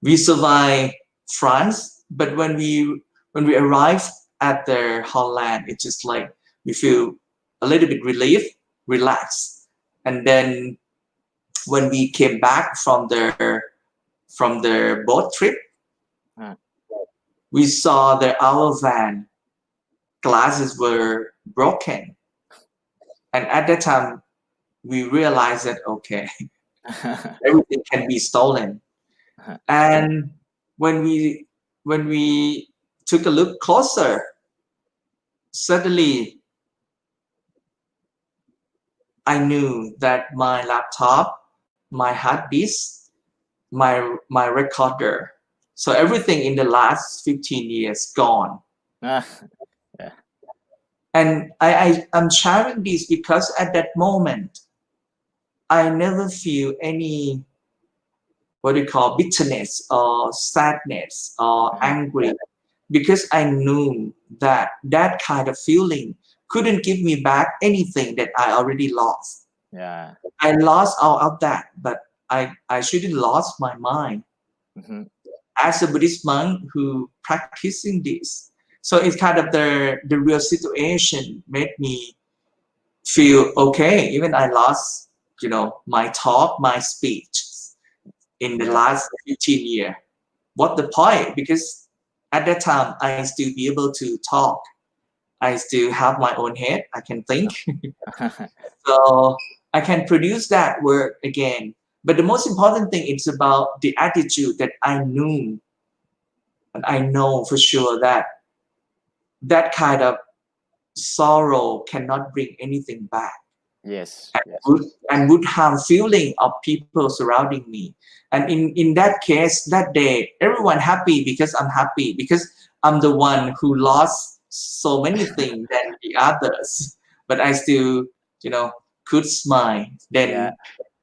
We survived France, but when we arrived at the Holland, it's just like we feel a little bit relaxed. And then when we came back from the boat trip, we saw that our van glasses were broken. And at that time, we realized that, okay, everything can be stolen. And when we took a look closer, suddenly I knew that my laptop, my hard disk, my recorder, so everything in the last 15 years gone. And I'm sharing this because at that moment, I never feel any, what do you call, bitterness or sadness or angry, because I knew that that kind of feeling couldn't give me back anything that I already lost. Yeah. I lost all of that, but I shouldn't lost my mind. As a Buddhist monk who practicing this, so it's kind of the real situation made me feel okay. Even I lost, my talk, my speech in the last 15 years. What the point? Because at that time I still be able to talk. I still have my own head. I can think. So I can produce that work again. But the most important thing is about the attitude that I knew, and I know for sure that that kind of sorrow cannot bring anything back. Yes. And would harm feeling of people surrounding me. And in that case, that day, everyone happy because I'm happy, because I'm the one who lost so many things than the others. But I still, could smile. Then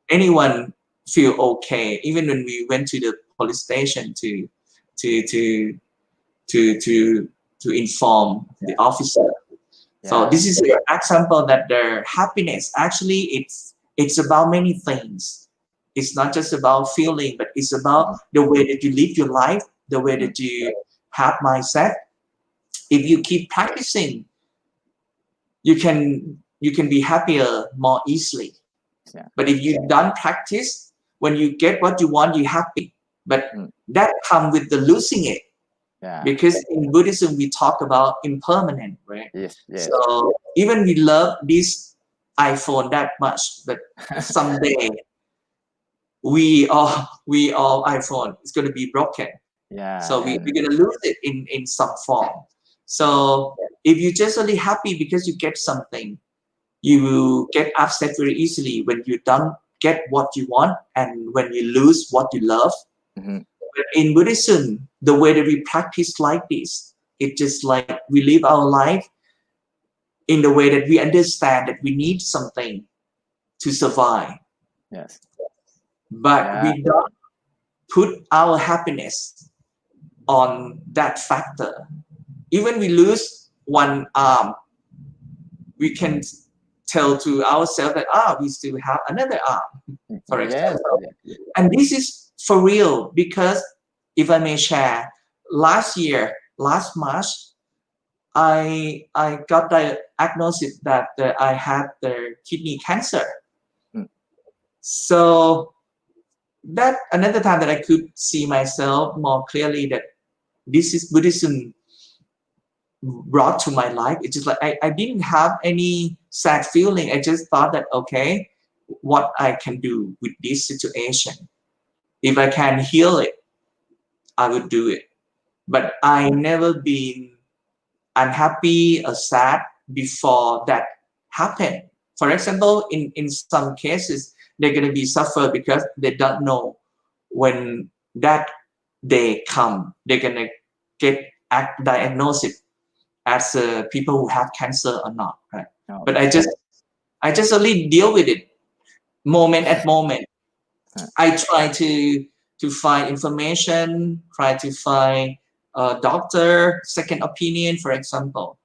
anyone feel okay. Even when we went to the police station to inform the officer. So this is an example that the happiness, actually it's about many things. It's not just about feeling, but it's about the way that you live your life, the way that you have mindset. If you keep practicing, you can be happier more easily. But if you don't practice, when you get what you want, you're happy. But that comes with the losing it. Because in Buddhism we talk about impermanent, right? Yes. So even we love this iPhone that much, but someday we all iPhone is going to be broken. So we're going to lose it in some form. So if you're just only happy because you get something, you will get upset very easily when you don't get what you want and when you lose what you love. But in Buddhism, the way that we practice like this, it's just like we live our life in the way that we understand that we need something to survive. Yes. But we don't put our happiness on that factor. Even we lose one arm, we can tell to ourselves that we still have another arm, for example. And this is for real, because if I may share, last March, I got the diagnosis that I had the kidney cancer. So that another time that I could see myself more clearly that this is Buddhism brought to my life. It's just like I didn't have any sad feeling. I just thought that, okay, what I can do with this situation. If I can heal it, I would do it. But I never been unhappy or sad before that happened. For example, in some cases, they're going to be suffer because they don't know when that day come, they're gonna get diagnosed as people who have cancer or not, right? Oh, But I just only deal with it moment at moment. I try to find information, try to find a doctor, second opinion, for example.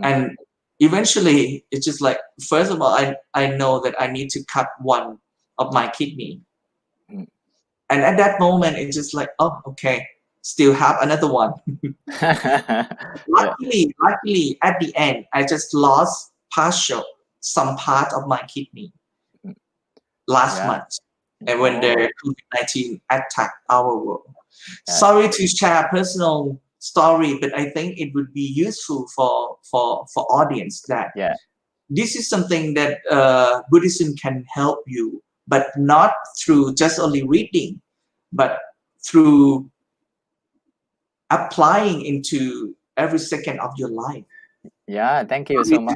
And eventually it's just like, first of all, I know that I need to cut one of my kidney. And at that moment, it's just like, oh, okay, still have another one. Luckily, at the end, I just lost some part of my kidney last month. And when the COVID-19 attacked our world. Sorry to share personal story, but I think it would be useful for audience that this is something that Buddhism can help you, but not through just only reading, but through applying into every second of your life. Yeah, thank you so much.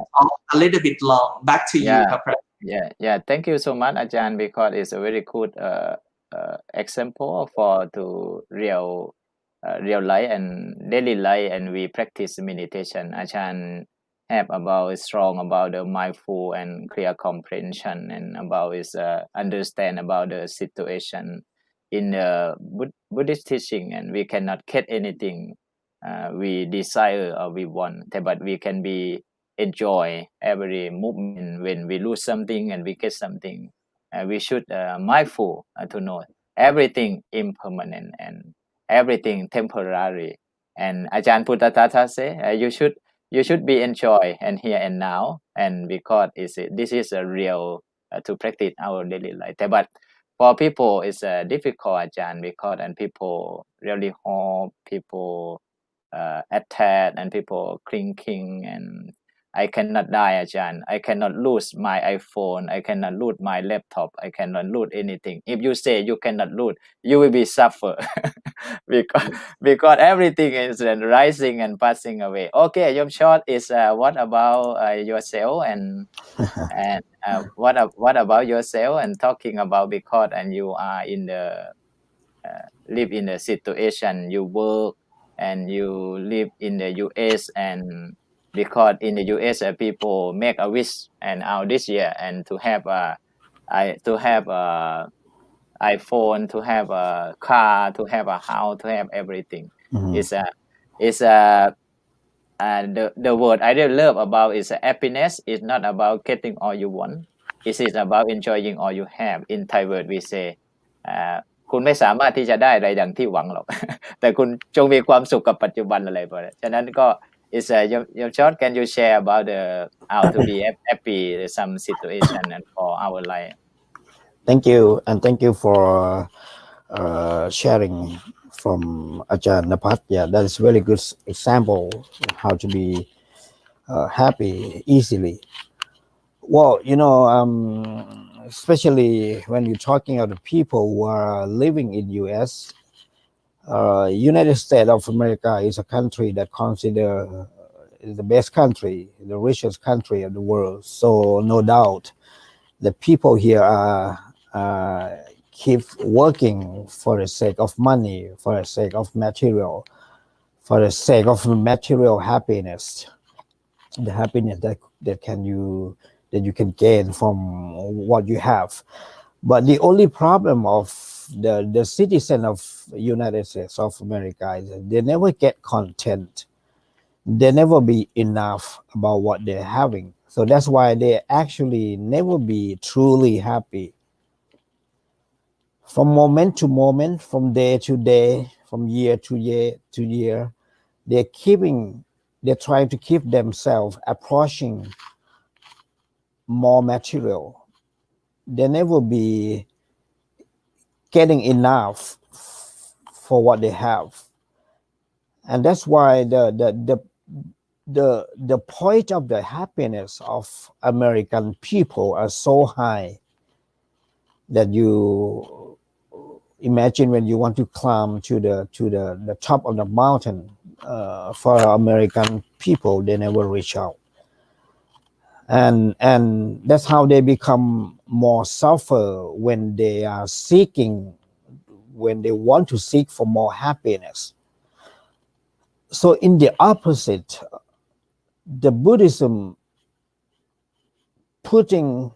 A little bit long. Back to you, Kapra. Yeah. Thank you so much, Ajahn, because it's a very good example for to real life and daily life, and we practice meditation. Ajahn have about strong about the mindful and clear comprehension and about is understand about the situation in the Buddhist teaching, and we cannot get anything we desire or we want, but we can be enjoy every movement. When we lose something and we get something, we should mindful to know everything impermanent and everything temporary. And Ajahn Puttatatha say you should be enjoy and here and now, and because this is a real to practice our daily life. But for people it's difficult, Ajahn, because and people really hope, people attached, and people clinking, and I cannot die, Ajahn. I cannot lose my iPhone. I cannot lose my laptop. I cannot lose anything. If you say you cannot lose, you will be suffer because everything is rising and passing away. Okay, your short is what about yourself and what about yourself and talking about because and you are in the live in the situation you work and you live in the US, and because in the US people make a wish and out this year and to have a iPhone, to have a car, to have a house, to have everything. The word I really love about is happiness. It's not about getting all you want. It is about enjoying all you have. In Thai word we say คุณไม่สามารถที่จะได้อะไรดังที่หวังหรอก แต่คุณจงมีความสุขกับปัจจุบันอะไรประมาณนั้นฉะนั้นก็ is your short can you share about the how to be happy some situation and for our life. Thank you, and thank you for sharing from Ajahn Napat. Yeah, that is very good example of how to be happy easily. Well, especially when you're talking about the people who are living in US, United States of America is a country that considered the best country, the richest country of the world. So no doubt the people here keep working for the sake of money, for the sake of material, for the sake of material happiness, the happiness that you can gain from what you have. But the only problem of the citizen of United States of America is that they never get content. They never be enough about what they're having. So that's why they actually never be truly happy. From moment to moment, from day to day, from year to year, they're trying to keep themselves approaching more material. They never be getting enough for what they have, and that's why the point of the happiness of American people are so high that you imagine when you want to climb to the top of the mountain, for American people they never reach out, and that's how they become more suffer when they are seeking when they want to seek for more happiness. So in the opposite, the Buddhism putting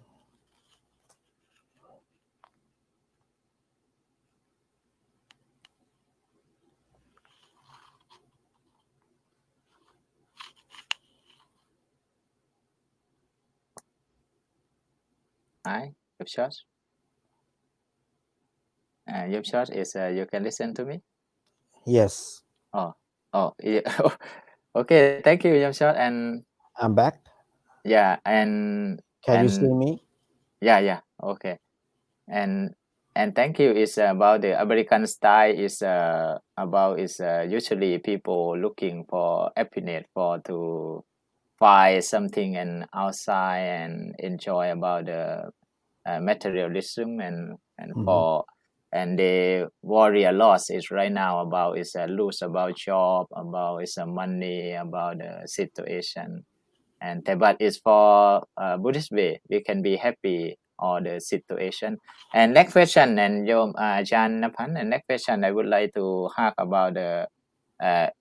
Hi, your short. Your short is you can listen to me. yes, Oh, yeah. Okay. Thank you, your short, and I'm back. yeah, and Can you and see me? yeah. Okay, and thank you is about the American style is about is usually people looking for happiness for to find something and outside and enjoy about the materialism and for and they worry a lot is right now about is lose about job about is money about the situation and but it's for Buddhist way we can be happy or the situation and next question and Yom Jan Napan and next question I would like to talk about the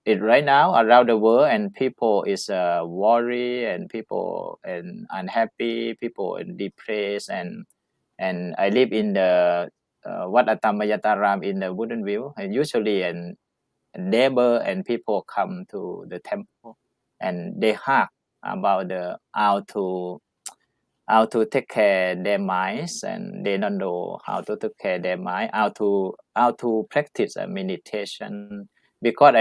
it right now around the world and people is worry and people and unhappy people and depressed and I live in the Wat Atamayataram in the Wooden View and usually and neighbor and people come to the temple and they talk about the how to take care their minds and they don't know how to take care their mind how to practice a meditation because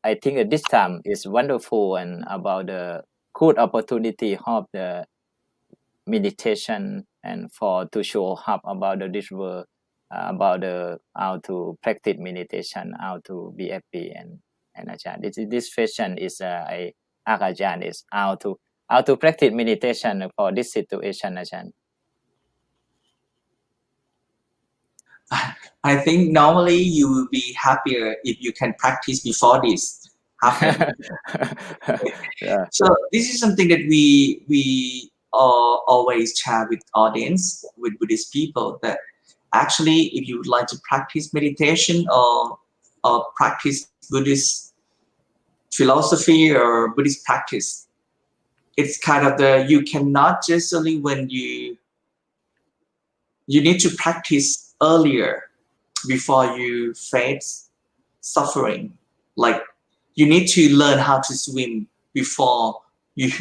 I think at this time is wonderful and about the good opportunity of the meditation and for to show up about the this world about the how to practice meditation how to be happy and Ajahn this question is I ask Ajahn is how to practice meditation for this situation Ajahn. I think normally you will be happier if you can practice before this happen. Yeah. So this is something that we always share with audience, with Buddhist people, that actually if you would like to practice meditation or practice Buddhist philosophy or Buddhist practice, it's kind of you cannot just only when you need to practice earlier before you face suffering. Like you need to learn how to swim before you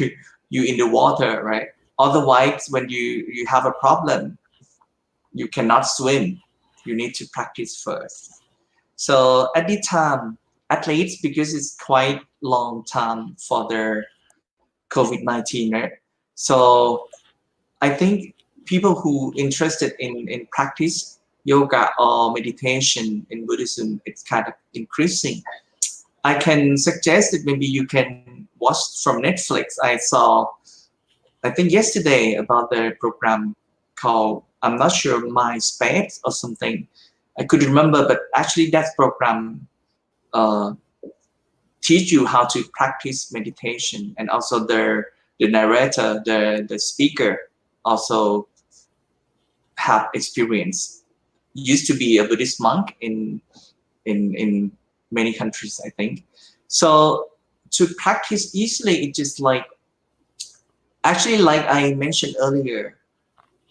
in the water, right? Otherwise, when you have a problem, you cannot swim. You need to practice first. So at the time, at least because it's quite long time for the COVID-19, right? So I think people who interested in practice yoga or meditation in Buddhism, it's kind of increasing. I can suggest that maybe you can watch from Netflix. I saw, I think yesterday about the program called, I'm not sure, My Space or something. I couldn't remember, but actually that program teach you how to practice meditation, and also the narrator, the speaker also have experience. Used to be a Buddhist monk in many countries, I think. So to practice easily, it's just like, actually, like I mentioned earlier,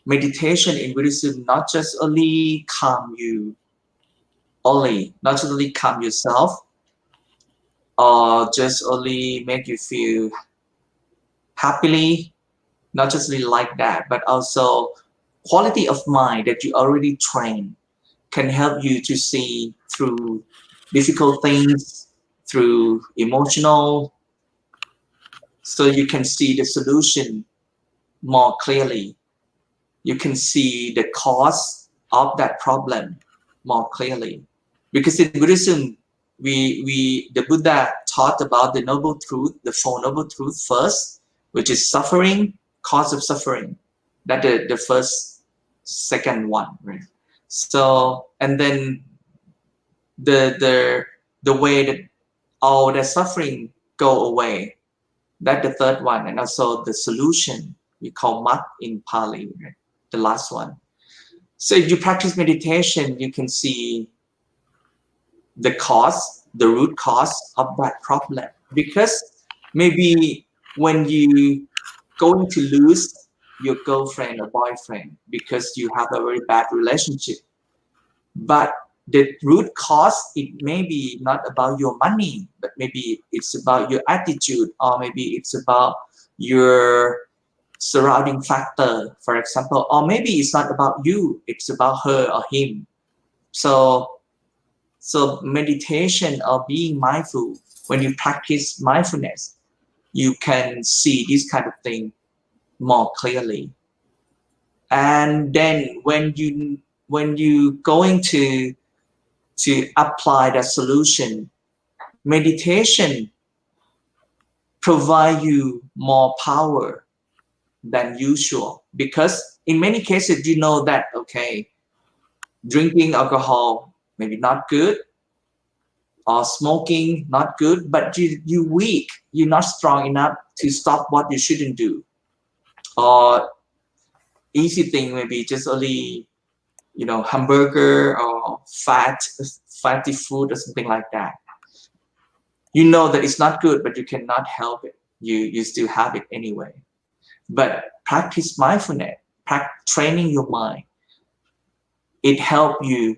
meditation in Buddhism not just only calm you, not just only calm yourself, or just only make you feel happily, not just really like that, but also quality of mind that you already trained can help you to see through difficult things, through emotional, so you can see the solution more clearly. You can see the cause of that problem more clearly. Because in Buddhism, the Buddha taught about the noble truth, the Four Noble Truths first, which is suffering, cause of suffering. That's the first, second one, right? So, and then the way that all the suffering go away, that's the third one. And also the solution, we call mat in Pali, right? The last one. So if you practice meditation, you can see the root cause of that problem. Because maybe when you going to lose your girlfriend or boyfriend because you have a very bad relationship, but the root cause, it may be not about your money, but maybe it's about your attitude, or maybe it's about your surrounding factor, for example, or maybe it's not about you, it's about her or him. So meditation or being mindful, when you practice mindfulness, you can see this kind of thing more clearly. And then when you going to apply that solution, meditation provide you more power than usual, because in many cases you know that, okay, drinking alcohol maybe not good, or smoking not good, but you weak, you're not strong enough to stop what you shouldn't do. Or easy thing, maybe just only, hamburger or fatty food or something like that. You know that it's not good, but you cannot help it. You still have it anyway. But practice mindfulness, training your mind, it helps you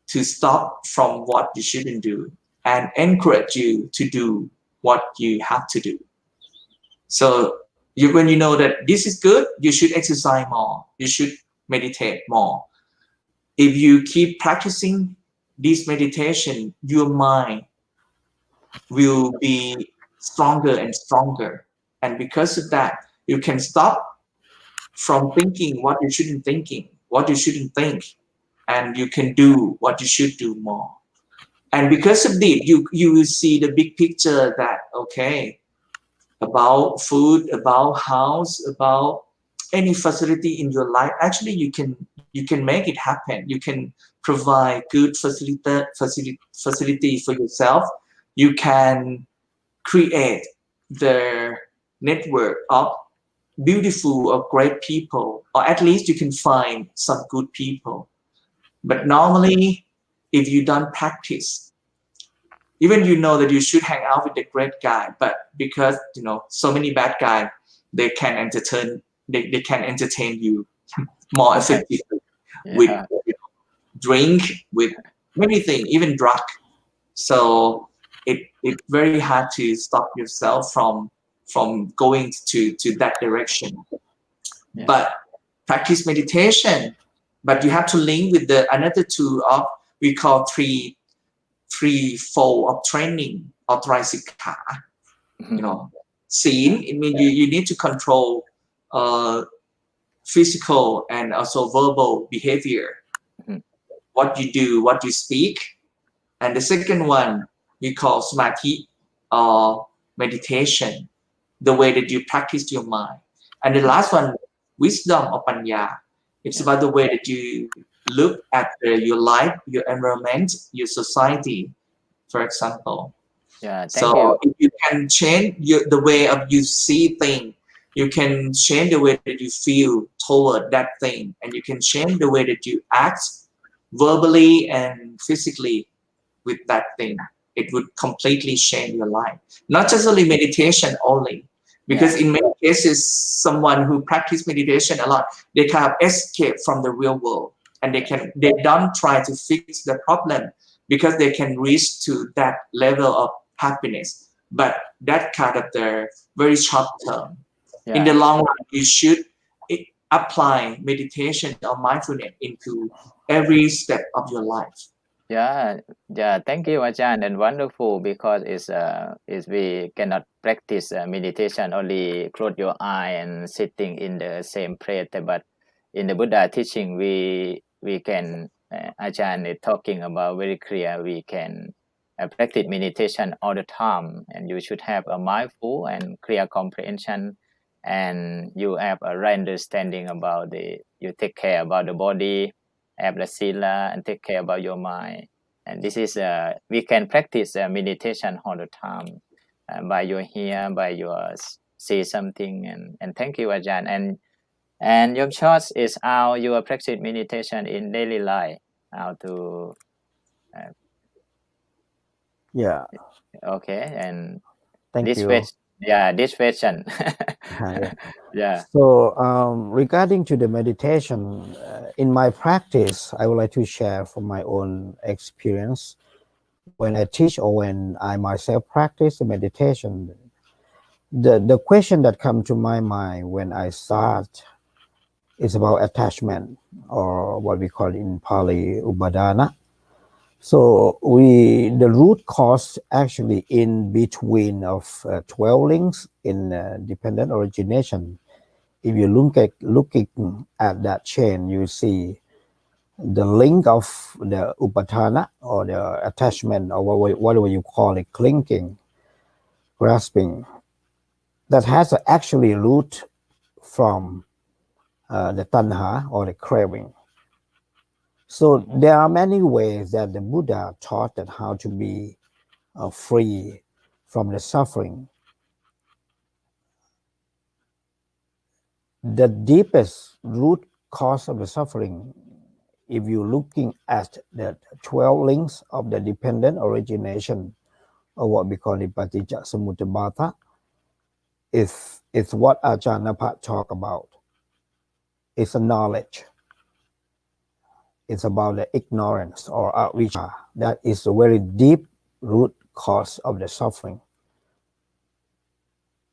to stop from what you shouldn't do and encourage you to do what you have to do. So when you know that this is good, you should exercise more, you should meditate more. If you keep practicing this meditation, your mind will be stronger and stronger. And because of that, you can stop from thinking what you shouldn't think, and you can do what you should do more. And because of this, you will see the big picture that, okay, about food, about house, about any facility in your life, actually you can make it happen. You can provide good facility for yourself. You can create the network of beautiful or great people, or at least you can find some good people. But normally, if you don't practice, even you know that you should hang out with the great guy, but because so many bad guys, they can entertain you more effectively with drink, with many things, even drug. So it's very hard to stop yourself from going to that direction. Yeah. But practice meditation, but you have to link with the another two of we call threefold of training or trisikha. Scene, it means you need to control physical and also verbal behavior. What you do, what you speak. And the second one we call samadhi or meditation, the way that you practice your mind. And the last one, wisdom or panya. It's about the way that you look at your life, your environment, your society, for example. Yeah, thank So you. if you can change the way of you see things, you can change the way that you feel toward that thing, and you can change the way that you act verbally and physically with that thing. It would completely change your life. Not just only meditation only, because in many cases, someone who practice meditation a lot, they kind of escape from the real world, and they don't try to fix the problem because they can reach to that level of happiness. But that kind of the very short term. In the long run, you should apply meditation or mindfulness into every step of your life. Yeah, thank you, Ajahn, and wonderful, because is we cannot practice meditation only close your eye and sitting in the same place, but in the Buddha teaching we can Ajahn is talking about very clear, we can practice meditation all the time, and you should have a mindful and clear comprehension, and you have a right understanding about you take care about the body, have the sila, and take care about your mind. And this is we can practice meditation all the time by your hear, by your say something, and thank you, Ajahn. And your choice is how you practice meditation in daily life, how to Yeah. Okay, and Thank this you. question, this question. Yeah. Yeah, So, regarding to the meditation, in my practice, I would like to share from my own experience. When I teach or when I myself practice the meditation, the question that comes to my mind when I start is about attachment, or what we call in Pali upadana. So the root cause actually in between of 12 links in dependent origination. If you looking at that chain, you see the link of the upatana or the attachment, or whatever you call it, clinging, grasping, that has actually root from the tanha or the craving. So there are many ways that the Buddha taught that how to be free from the suffering. The deepest root cause of the suffering, if you're looking at the 12 links of the dependent origination, or what we call the Paticca Samuttabhata, is what Ajahn Napat talk about. It's a knowledge. It's about the ignorance or avijja. That is a very deep root cause of the suffering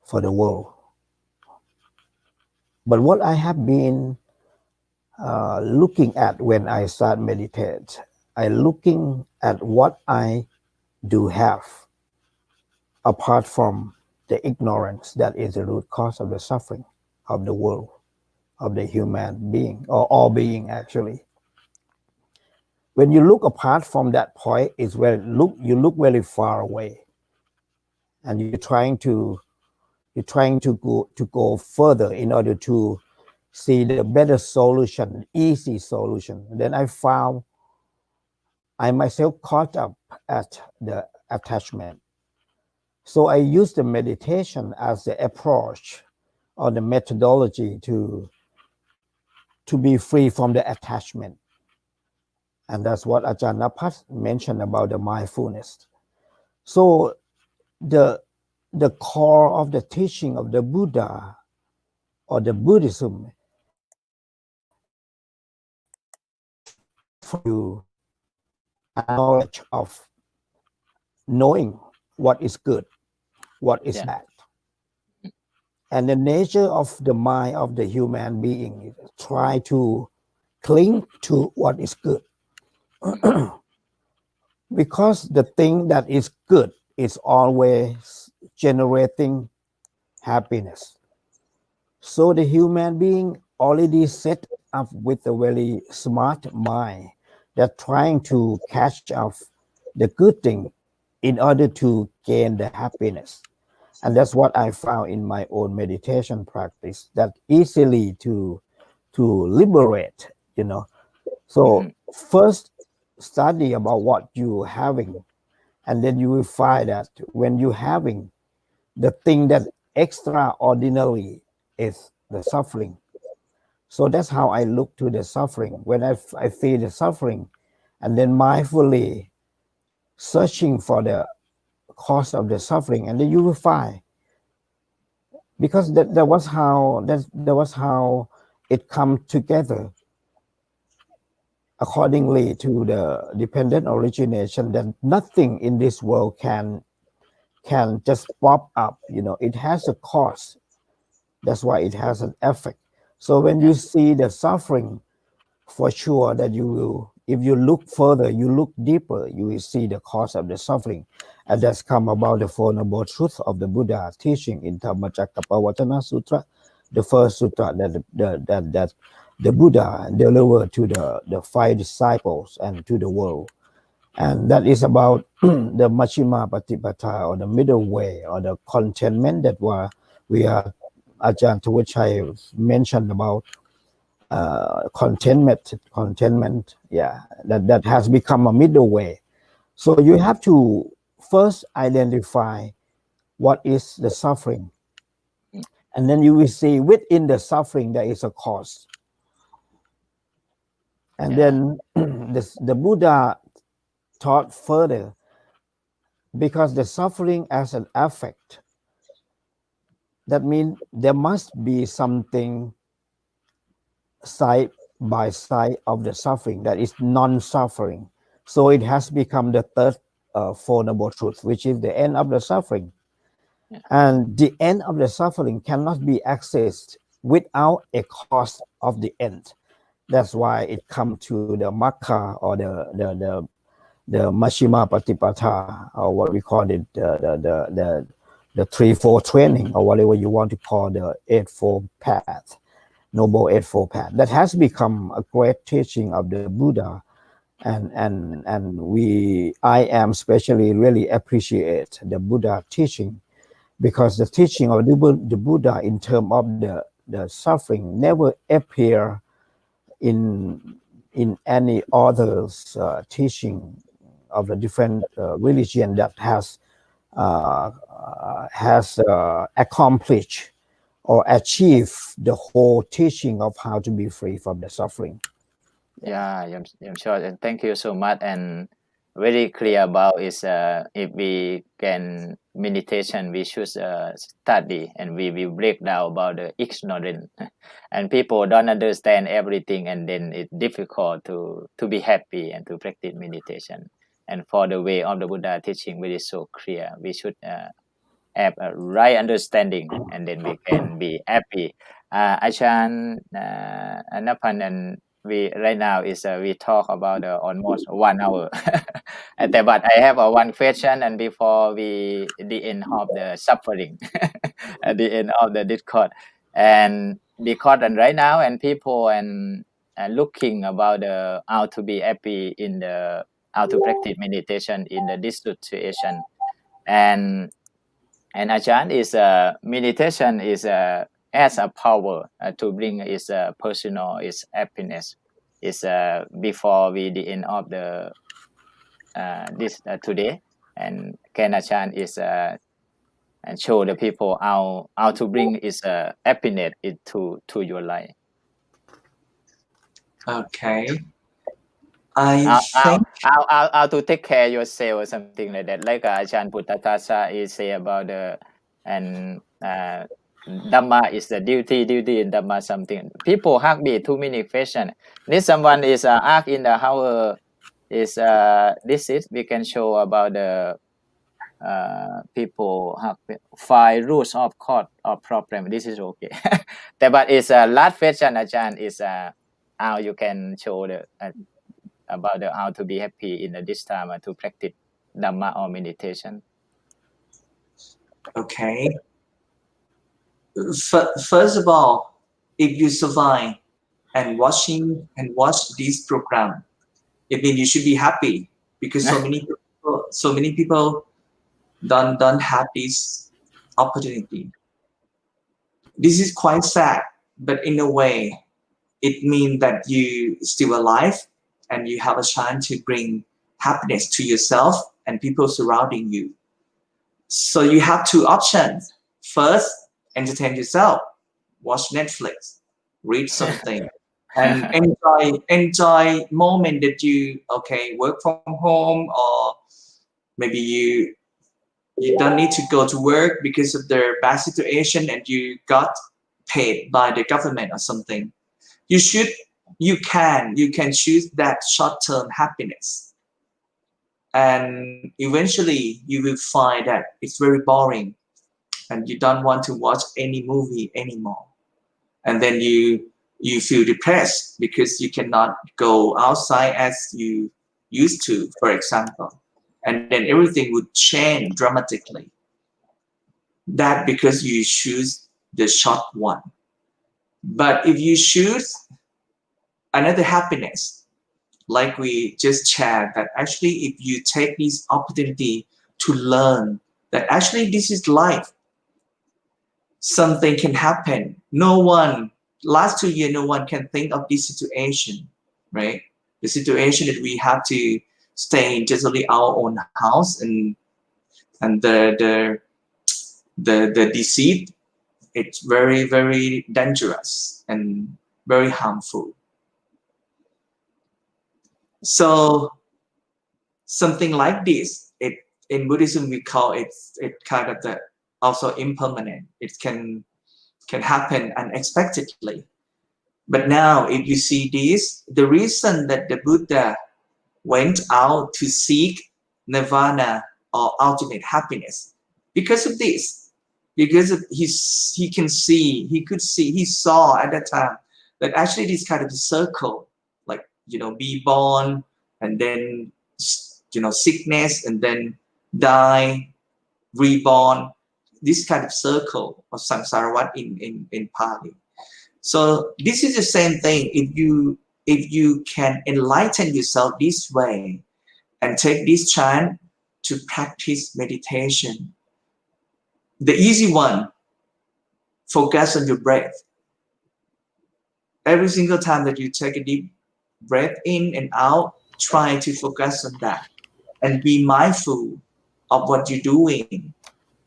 for the world. But what I have been looking at when I start meditate, I looking at what I do have apart from the ignorance that is the root cause of the suffering of the world, of the human being, or all being actually. When you look apart from that point, is where you look very far away, and you're trying to go further in order to see the better solution, easy solution. Then I found I myself caught up at the attachment. So I use the meditation as the approach or the methodology to be free from the attachment. And that's what Ajahn Napat mentioned about the mindfulness. So the core of the teaching of the Buddha or the Buddhism for you knowledge of knowing what is good, what is yeah, bad. And the nature of the mind of the human being is try to cling to what is good. Because the thing that is good is always generating happiness. So the human being already set up with a very smart mind that trying to catch up the good thing in order to gain the happiness. And that's what I found in my own meditation practice, that easily to liberate, So first study about what you're having, and then you will find that when you're having the thing that extraordinary is the suffering. So that's how I look to the suffering. When I feel the suffering, and then mindfully searching for the cause of the suffering, and then you will find, because that was how it come together accordingly to the dependent origination, that nothing in this world can just pop up. It has a cause. That's why it has an effect. So when you see the suffering, for sure that you will, if you look further, you look deeper, you will see the cause of the suffering. And that's come about the Four Noble Truths of the Buddha teaching in Dhammacakkappavattana Sutra, the first sutra that the Buddha delivered to the 5 disciples and to the world. And that is about the Majjhima Patipata, or the middle way, or the contentment that Ajahn Tawachai mentioned about. Contentment, yeah, that has become a middle way. So you have to first identify what is the suffering, and then you will see within the suffering there is a cause. And then the Buddha taught further because the suffering as an effect, that means there must be something side by side of the suffering that is non-suffering. So it has become the third Four Noble Truths, which is the end of the suffering. And the end of the suffering cannot be accessed without a cause of the end. That's why it comes to the Makka or the Mashima Patipata, or what we call it, the 3-4 training, or whatever you want to call the 8-4 path, Noble 8-4 path. That has become a great teaching of the Buddha. And I am especially really appreciate the Buddha teaching, because the teaching of the Buddha in terms of the suffering never appear in any other's teaching of the different religion that has accomplished or achieved the whole teaching of how to be free from the suffering. Yeah, I'm sure. And thank you so much. And very clear about is if we can meditation, we should study, and we will break down about the ignorance. And people don't understand everything, and then it's difficult to be happy and to practice meditation. And for the way of the Buddha teaching, very so clear. We should have a right understanding, and then we can be happy. Achan Napan, and we right now is we talk about almost 1 hour. But I have one question, and before we the end of the suffering, at the end of the discord, and because and right now and people and looking about how to be happy in the how to practice meditation in this situation, and Ajahn is meditation is as a power to bring is personal is happiness is before we the end of the this today, and can Ajahn is and show the people how to bring is happiness into to your life. Okay. I think How to take care yourself or something like that, like Ajahn Putatasa is say about the and Dhamma is the duty in Dhamma something. People have be too many questions. This someone is ask in the how is this is we can show about the people have 5 rules of court or problem. This is okay. But it's last question, Ajahn, is how you can show the about the how to be happy in this time to practice Dhamma or meditation. Okay. First of all, if you survive and watch this program, it means you should be happy, because so many people don't have this opportunity. This is quite sad, but in a way, it means that you still alive and you have a chance to bring happiness to yourself and people surrounding you. So you have 2 options. First, entertain yourself, watch Netflix, read something, and enjoy moment that you work from home, or maybe you don't need to go to work because of the bad situation and you got paid by the government or something. You can choose that short-term happiness, and eventually you will find that it's very boring and you don't want to watch any movie anymore, and then you feel depressed because you cannot go outside as you used to, for example, and then everything would change dramatically. That because you choose the short one. But if you choose another happiness, like we just shared, that actually if you take this opportunity to learn that actually this is life, something can happen. Last 2 years, no one can think of this situation, right? The situation that we have to stay in just only our own house, and the deceit, it's very, very dangerous and very harmful. So something like this, in Buddhism we call it kind of the also impermanent. It can happen unexpectedly. But now if you see this, the reason that the Buddha went out to seek nirvana or ultimate happiness, because of this, because of he saw at that time that actually this kind of circle, like be born and then sickness and then die, reborn, this kind of circle of samsara in Pali. So this is the same thing. If you can enlighten yourself this way and take this chance to practice meditation, the easy one, focus on your breath. Every single time that you take a deep breath in and out, try to focus on that and be mindful of what you're doing.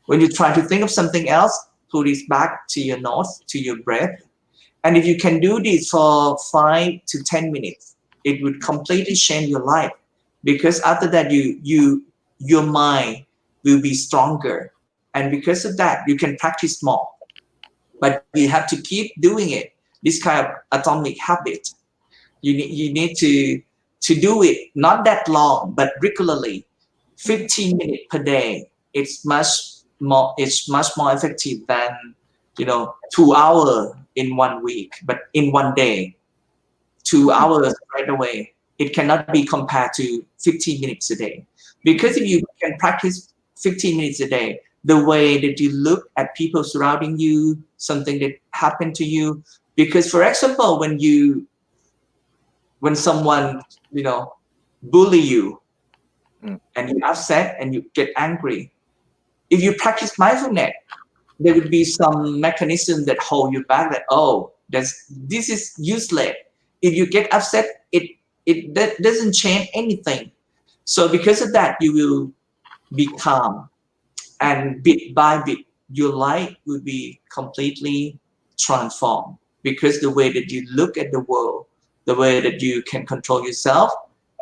When you try to think of something else, put it back to your nose, to your breath. And if you can do this for 5 to 10 minutes, it would completely change your life. Because after that, your mind will be stronger. And because of that, you can practice more. But you have to keep doing it. This kind of atomic habit. You need to do it not that long, but regularly. 15 minutes per day. It's much more effective than 2 hours in 1 week, but in 1 day, 2 hours right away. It cannot be compared to 15 minutes a day. Because if you can practice 15 minutes a day, the way that you look at people surrounding you, something that happened to you. Because for example, when someone bully you and you're upset and you get angry, if you practice mindfulness, there would be some mechanism that hold you back, that this is useless. If you get upset, that doesn't change anything. So because of that, you will be calm, and bit by bit your life will be completely transformed, because the way that you look at the world, the way that you can control yourself,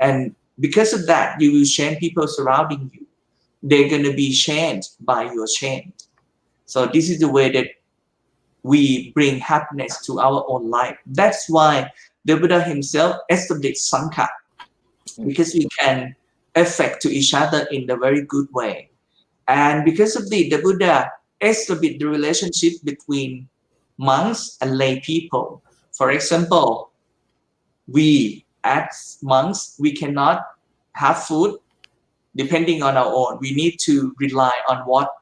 and because of that you will change people surrounding you. They're going to be changed by your change. So this is the way that we bring happiness to our own life. That's why the Buddha himself established Sangha, because we can affect to each other in a very good way. And because of the Buddha established the relationship between monks and lay people. For example, we as monks, we cannot have food depending on our own. We need to rely on what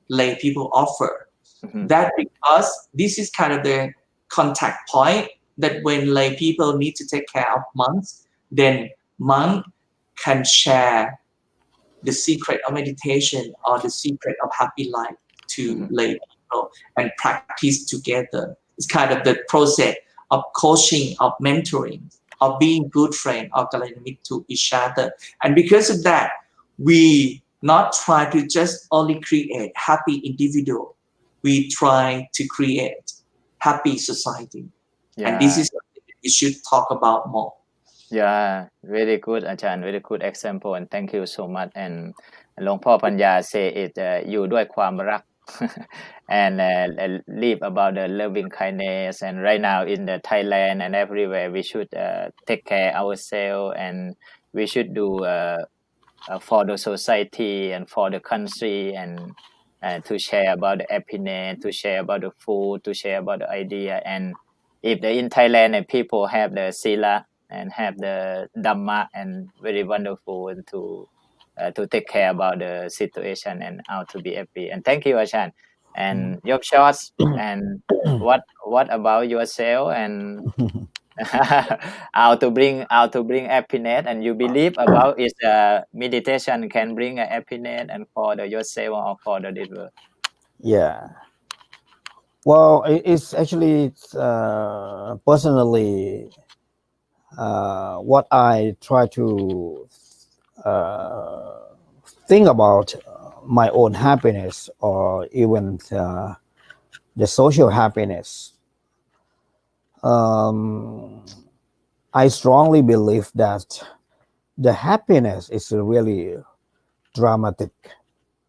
lay people offer. That because this is kind of the contact point, that when lay people need to take care of monks, then monk can share the secret of meditation or the secret of happy life to lay people and practice together. It's kind of the process of coaching, of mentoring, of being good friend, of to each other. And because of that, we not try to just only create happy individual. We try to create happy society. And this is something that we should talk about more. Yeah, very good, Ajahn. Very good example, and thank you so much. And หลวงพ่อปัญญา say it อยู่ด้วยความรัก and live about the loving kindness. And right now in the Thailand and everywhere, we should take care ourselves, and we should do for the society and for the country, and to share about the happiness, to share about the food, to share about the idea. And if in Thailand people have the sila and have the dhamma, and very wonderful, and to take care about the situation and how to be happy. And thank you, Ajahn. And your shots. And what about yourself, and how to bring happiness, and you believe about is meditation can bring a happiness and for yourself or for the world? Yeah. Well, it's actually personally what I try to think about my own happiness, or even the social happiness. I strongly believe that the happiness is really dramatic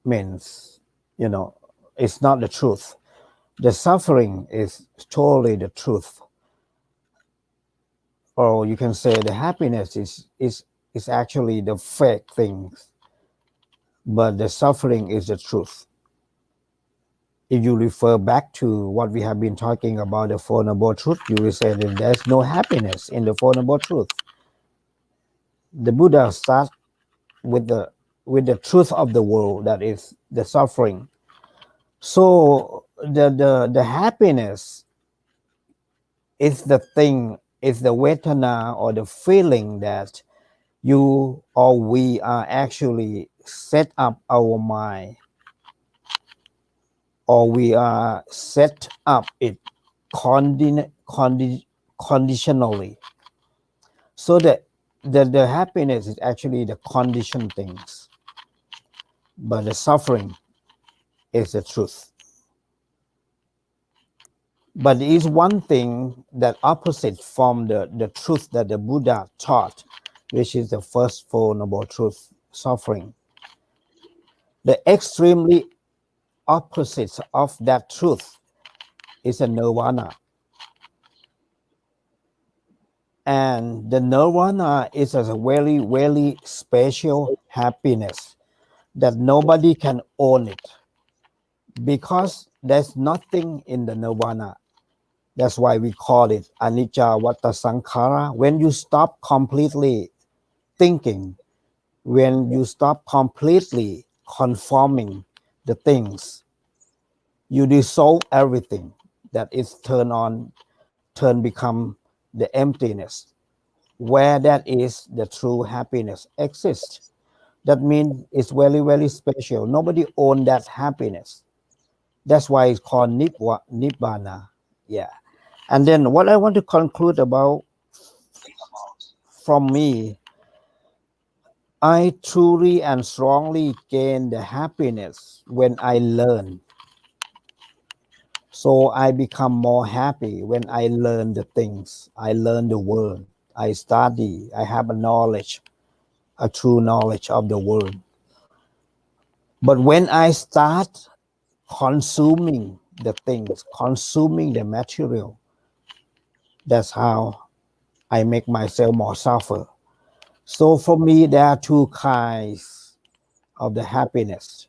means, it's not the truth. The suffering is totally the truth. Or you can say the happiness is actually the fake things, but the suffering is the truth. If you refer back to what we have been talking about, the Four Noble Truth, you will say that there's no happiness in the Four Noble Truth. The Buddha starts with the truth of the world, that is the suffering. So the happiness is the thing, is the vedana or the feeling that you or we are actually set up our mind, or we are set up it conditionally. So that the happiness is actually the conditioned things, but the suffering is the truth. But there is one thing that opposite from the truth that the Buddha taught, which is the first Four Noble Truth, suffering. The extremely opposite of that truth is a nirvana. And the nirvana is a very, very special happiness that nobody can own it, because there's nothing in the nirvana. That's why we call it anicca vata sankhara. When you stop completely thinking, when you stop completely conforming the things, you dissolve everything that is become the emptiness. Where that is, the true happiness exists. That means it's very, very special. Nobody owns that happiness. That's why it's called nibbana. Yeah. And then what I want to conclude about from me, I truly and strongly gain the happiness when I learn. So I become more happy when I learn the things. I learn the word. I study. I have a knowledge, a true knowledge of the word. But when I start consuming the things, consuming the material, that's how I make myself more suffer. So for me, there are two kinds of the happiness,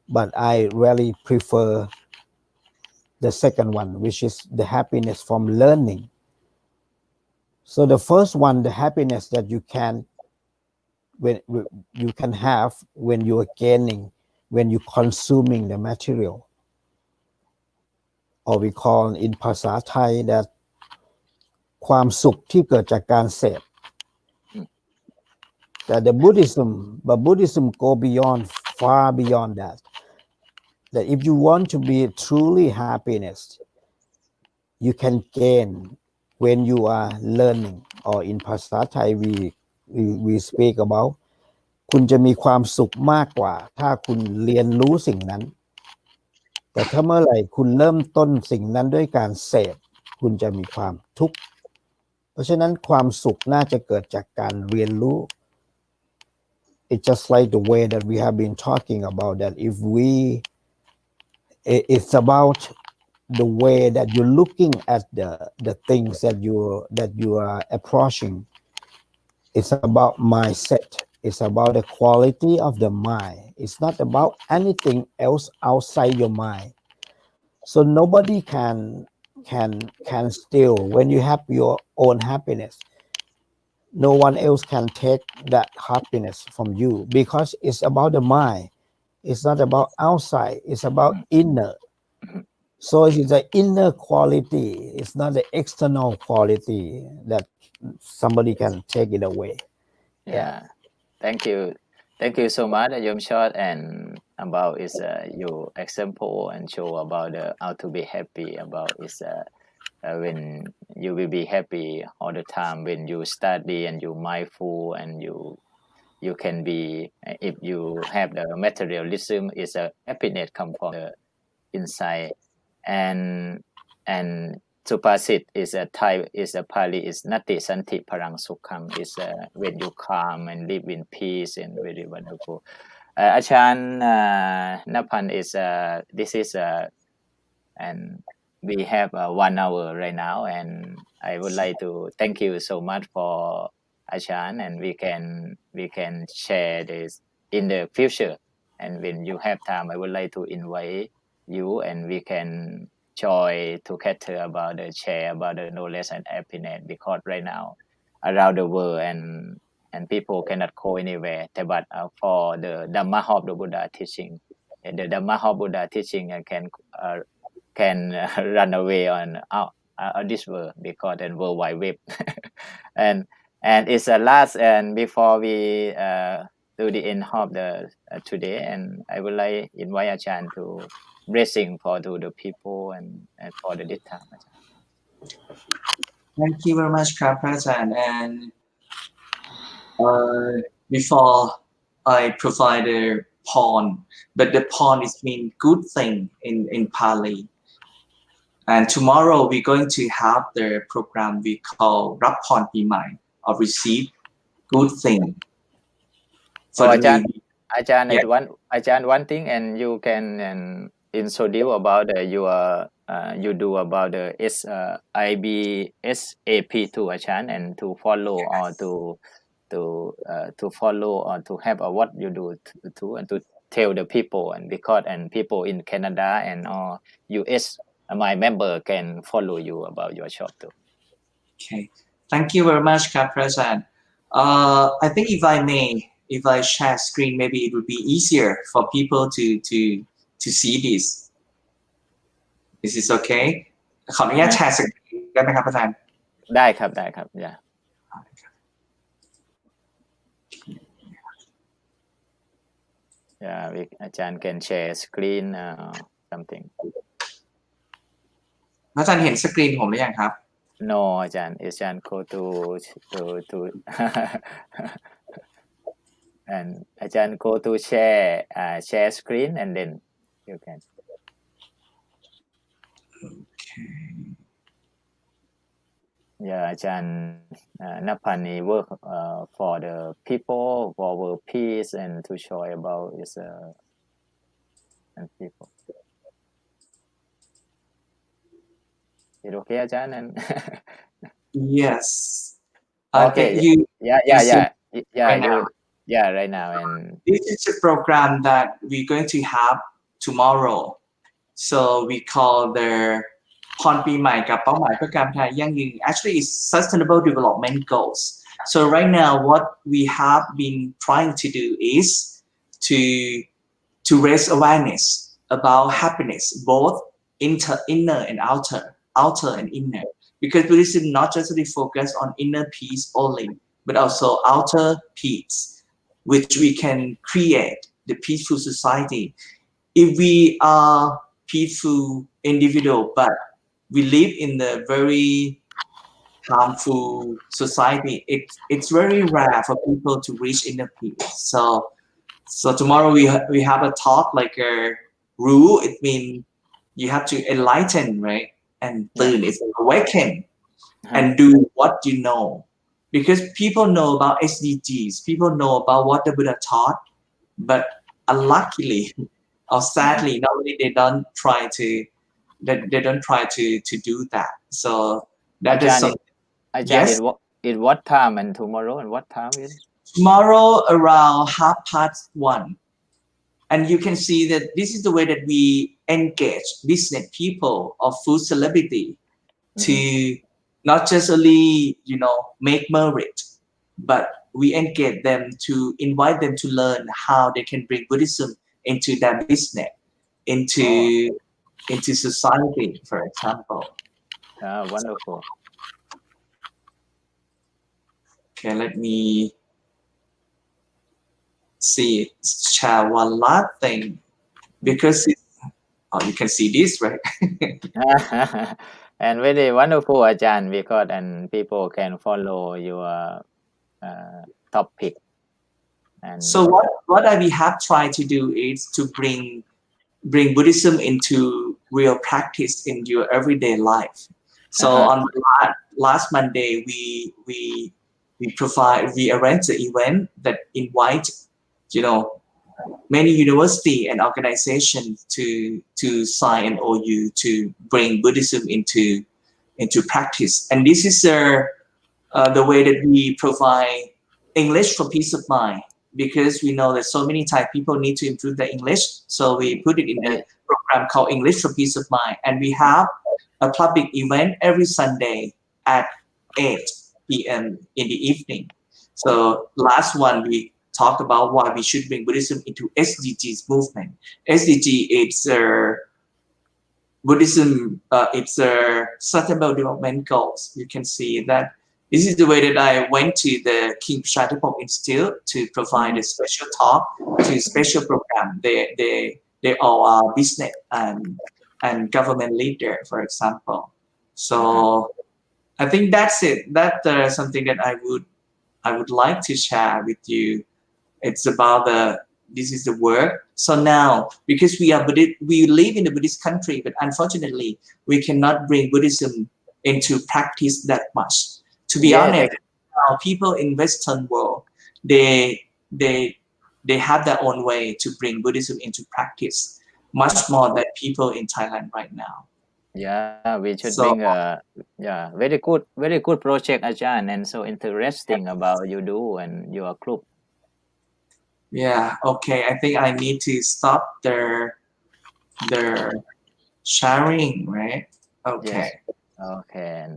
but I really prefer the second one, which is the happiness from learning. So the first one, the happiness that you can have when you are gaining, when you're consuming the material, or we call in ภาษาไทย that ความสุขที่เกิดจากการเสพ that Buddhism go beyond, far beyond that. That if you want to be truly happiness, you can gain when you are learning, or in ภาษาไทย we speak about คุณจะมีความสุขมากกว่าถ้าคุณเรียนรู้สิ่งนั้น แต่ถ้าเมื่อไหร่คุณเริ่มต้นสิ่งนั้นด้วยการเสพคุณจะมีความทุกข์เพราะฉะนั้นความสุขน่าจะเกิดจากการเรียนรู้ It's just like the way that we have been talking about, that it's about the way that you're looking at the things that you are approaching. It's about mindset. It's about the quality of the mind. It's not about anything else outside your mind. So nobody can steal when you have your own happiness. No one else can take that happiness from you, because it's about the mind. It's not about outside. It's about inner. So it's the inner quality. It's not the external quality that somebody can take it away. Yeah. Thank you so much, Yom Short, and about is your example and show about how to be happy. About is when you will be happy all the time when you study and you mindful and you can be, if you have the materialism, is a happiness come from the inside. And Supasit is a Thai is a Pali is Nati Santi Parang Sukham is when you calm and live in peace and very wonderful. Achan Napan is this is and we have 1 hour right now and I would like to thank you so much for Achan and we can share this in the future and when you have time I would like to invite you and we can join together about the share about the knowledge and happiness because right now around the world and people cannot go anywhere but for the Dhamma of the Buddha teaching the Dhamma of Buddha teaching can run away on this world because then World Wide Web and it's the last and before we to the end of the today and I would like invite Achan to blessing for to the people and for the this time. Thank you very much ครับพระอาจารย์ and before I provide the pawn but the pawn is mean good thing in Pali and tomorrow we're going to have the program we call รับพรปีใหม่ or receive good thing for the new year. Achan one thing and you can introduce about you do about the IBSAP to Achan and to follow or to follow or to have what you do to and to tell the people and because and people in Canada and or US my member can follow you about your shop too. Okay, thank you very much ครับพระอาจารย์ I think if I share screen maybe it would be easier for people to see this. Is this okay? ขออนุญาตแชร์สกรีนได้ไหมครับอาจารย์ ได้ครับyeah. Yeah, Achan can share screen something. อาจารย์เห็นสกรีนผมหรือยังครับ No, Achan go to and Achan go to share screen and then you can. Okay. Yeah, Achan Napani work for the people for world peace and to show about is and people. Is it okay, Achan? And Yes. Okay. You Right now. Right now and This is a program that we're going to have tomorrow. So we call the พรปีใหม่กับเป้าหมายเพื่อการพัฒนายั่งยืน Actually it's sustainable development goals. So right now what we have been trying to do is to raise awareness about happiness, both inner and outer and inner. Because Buddhism not just really focus on inner peace only, but also outer peace, which we can create the peaceful society. If we are peaceful individual, but we live in the very harmful society, it's very rare for people to reach inner peace. So tomorrow we have a talk like a rule. It means you have to enlighten, right? And turn, it's awaken and do what you know. Because people know about SDGs, people know about what the Buddha taught, but unluckily or sadly, nowadays they don't try to do that. So that is something. Yes. At what time and tomorrow and what time is? Tomorrow around 1:30. And you can see that this is the way that we engage business people or food celebrity to not just only, make merit, but we engage them to invite them to learn how they can bring Buddhism into their business, into society, for example. Wonderful. Okay, let me share one last thing because you can see this, right? And very wonderful, Achan, because and people can follow your topic. And so what we have tried to do is to bring Buddhism into real practice in your everyday life. So on the last Monday, we arrange the event that invite, many university and organizations to sign an OU to bring Buddhism into practice. And this is the way that we provide English for peace of mind, because we know that so many Thai people need to improve their English. So we put it in a program called English for Peace of Mind. And we have a public event every Sunday at 8 p.m. in the evening. So last one, we talked about why we should bring Buddhism into SDGs movement. SDG, it's Buddhism, it's Sustainable Development Goals. You can see that this is the way that I went to the King Prashadipok Institute to provide a special talk to special program. They all are business and government leader, for example. So I think that's it. That's something that I would like to share with you. It's about this is the work. So now, because we live in a Buddhist country, but unfortunately, we cannot bring Buddhism into practice that much. To be honest, now people in Western world, they have their own way to bring Buddhism into practice, much more than people in Thailand right now. Yeah, we should bring very good project, Ajahn, and so interesting about you do and your group. Yeah, okay. I think I need to stop their sharing, right? Okay. Yes. Okay.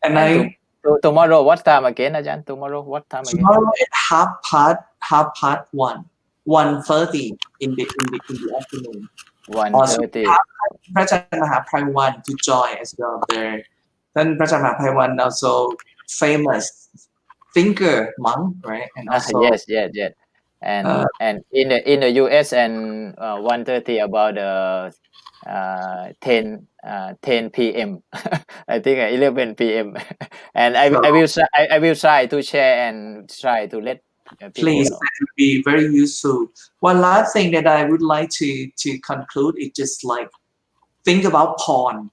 And tomorrow, what time again, Ajahn? Tomorrow, what time again? Tomorrow at half past 1:30 in the afternoon. 1:30. พระอาจารย์มหาไพวัน to join as well there. ท่านพระอาจารย์มหาไพวัน also famous thinker monk, right? And also yes. And in the US and 1:30 about 10 p.m. I think 11 p.m. And I will try to share and try to let people please, know. that would be very useful. One last thing that I would like to conclude is just like think about porn.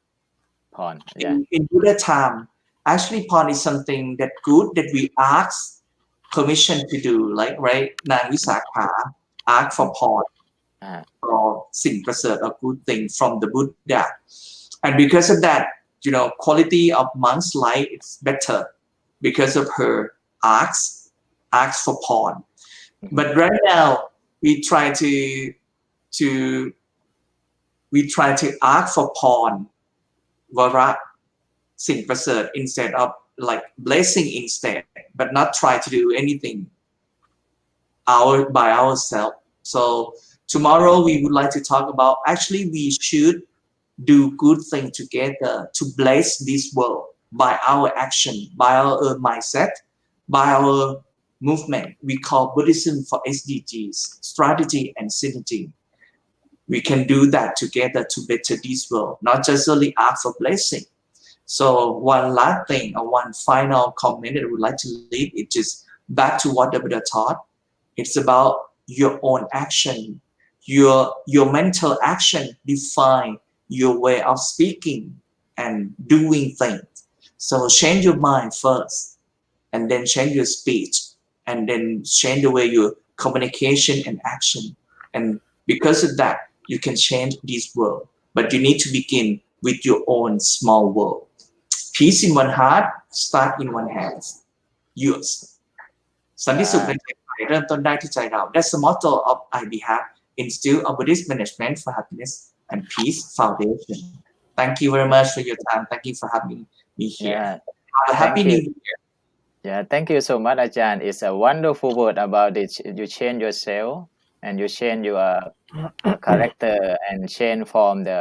Porn, yeah. In Buddha time, actually porn is something that good that we ask permission to do, like right now Visakha ask for porn or สิ่งประเสริฐ or good thing from the Buddha, and because of that, quality of monk's life is better because of her asks for porn. But right now we try to ask for porn, วาระสิ่งประเสริฐ instead of like blessing instead, but not try to do anything by ourselves. So tomorrow we would like to talk about actually we should do good thing together to bless this world by our action, by our mindset, by our movement. We call Buddhism for SDGs, strategy and synergy. We can do that together to better this world, not just only ask for blessing. So one last thing or one final comment that I would like to leave is just back to what the Buddha taught. It's about your own action, your mental action define your way of speaking and doing things. So change your mind first, and then change your speech, and then change the way your communication and action. And because of that, you can change this world. But you need to begin with your own small world. Peace in one heart, start in one hand. Yours. สันติสุขในใจเริ่มต้นได้ที่ใจเรา That's the motto of IBHAP, Institute of Buddhist Management for Happiness and Peace Foundation. Thank you very much for your time. Thank you for having me here. Have a happy new year. Yeah, thank you so much, Ajahn. It's a wonderful word about it. You change yourself and you change your character and change from the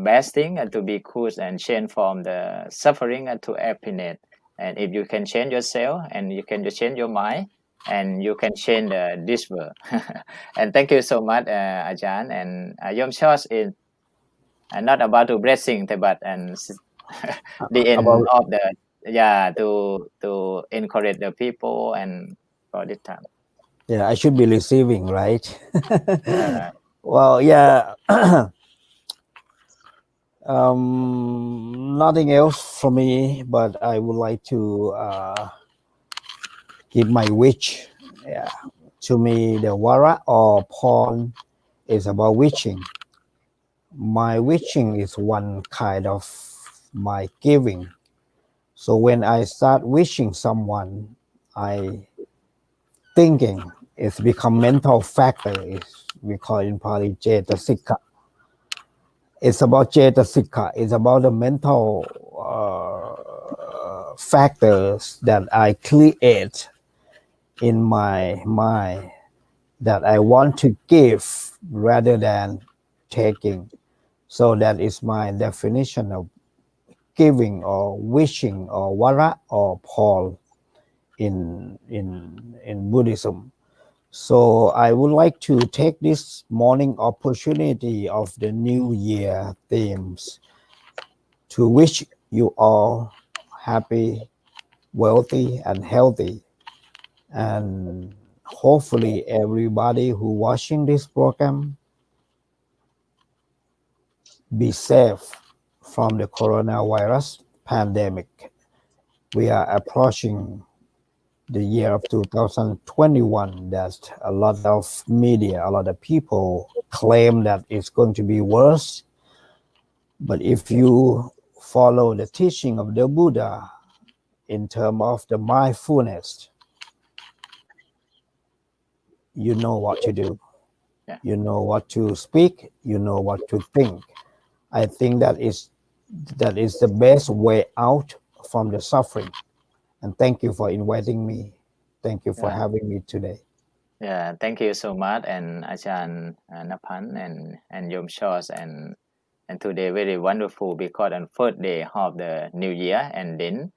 bad thing to be good and change from the suffering to happiness. And if you can change yourself and you can change your mind and you can change this world. And thank you so much, Ajahn. And Yom Chos is not about to blessing, but the end of the to encourage the people and for this time. Yeah, I should be receiving, right? Well, yeah. nothing else for me, but I would like to give my wish. Yeah. To me, the wara or porn is about wishing. My wishing is one kind of my giving. So when I start wishing someone, I thinking it's become mental factor. We call it in Pali Cetasika. It's about Cetasika. It's about the mental factors that I create in my mind that I want to give rather than taking. So that is my definition of giving or wishing or wara or Paul in Buddhism. So I would like to take this morning opportunity of the New Year themes to wish you all happy, wealthy, and healthy. And hopefully everybody who watching this program be safe from the coronavirus pandemic. We are approaching the year of 2021. That a lot of media, a lot of people claim that it's going to be worse. But if you follow the teaching of the Buddha in terms of the mindfulness, you know what to do. Yeah. You know what to speak. You know what to think. I think that is the best way out from the suffering. And thank you for inviting me. Thank you for Yeah. having me today. Yeah, thank you so much, and Ajahn Napan and Yom Shos, and today very wonderful because on first day of the new year, and then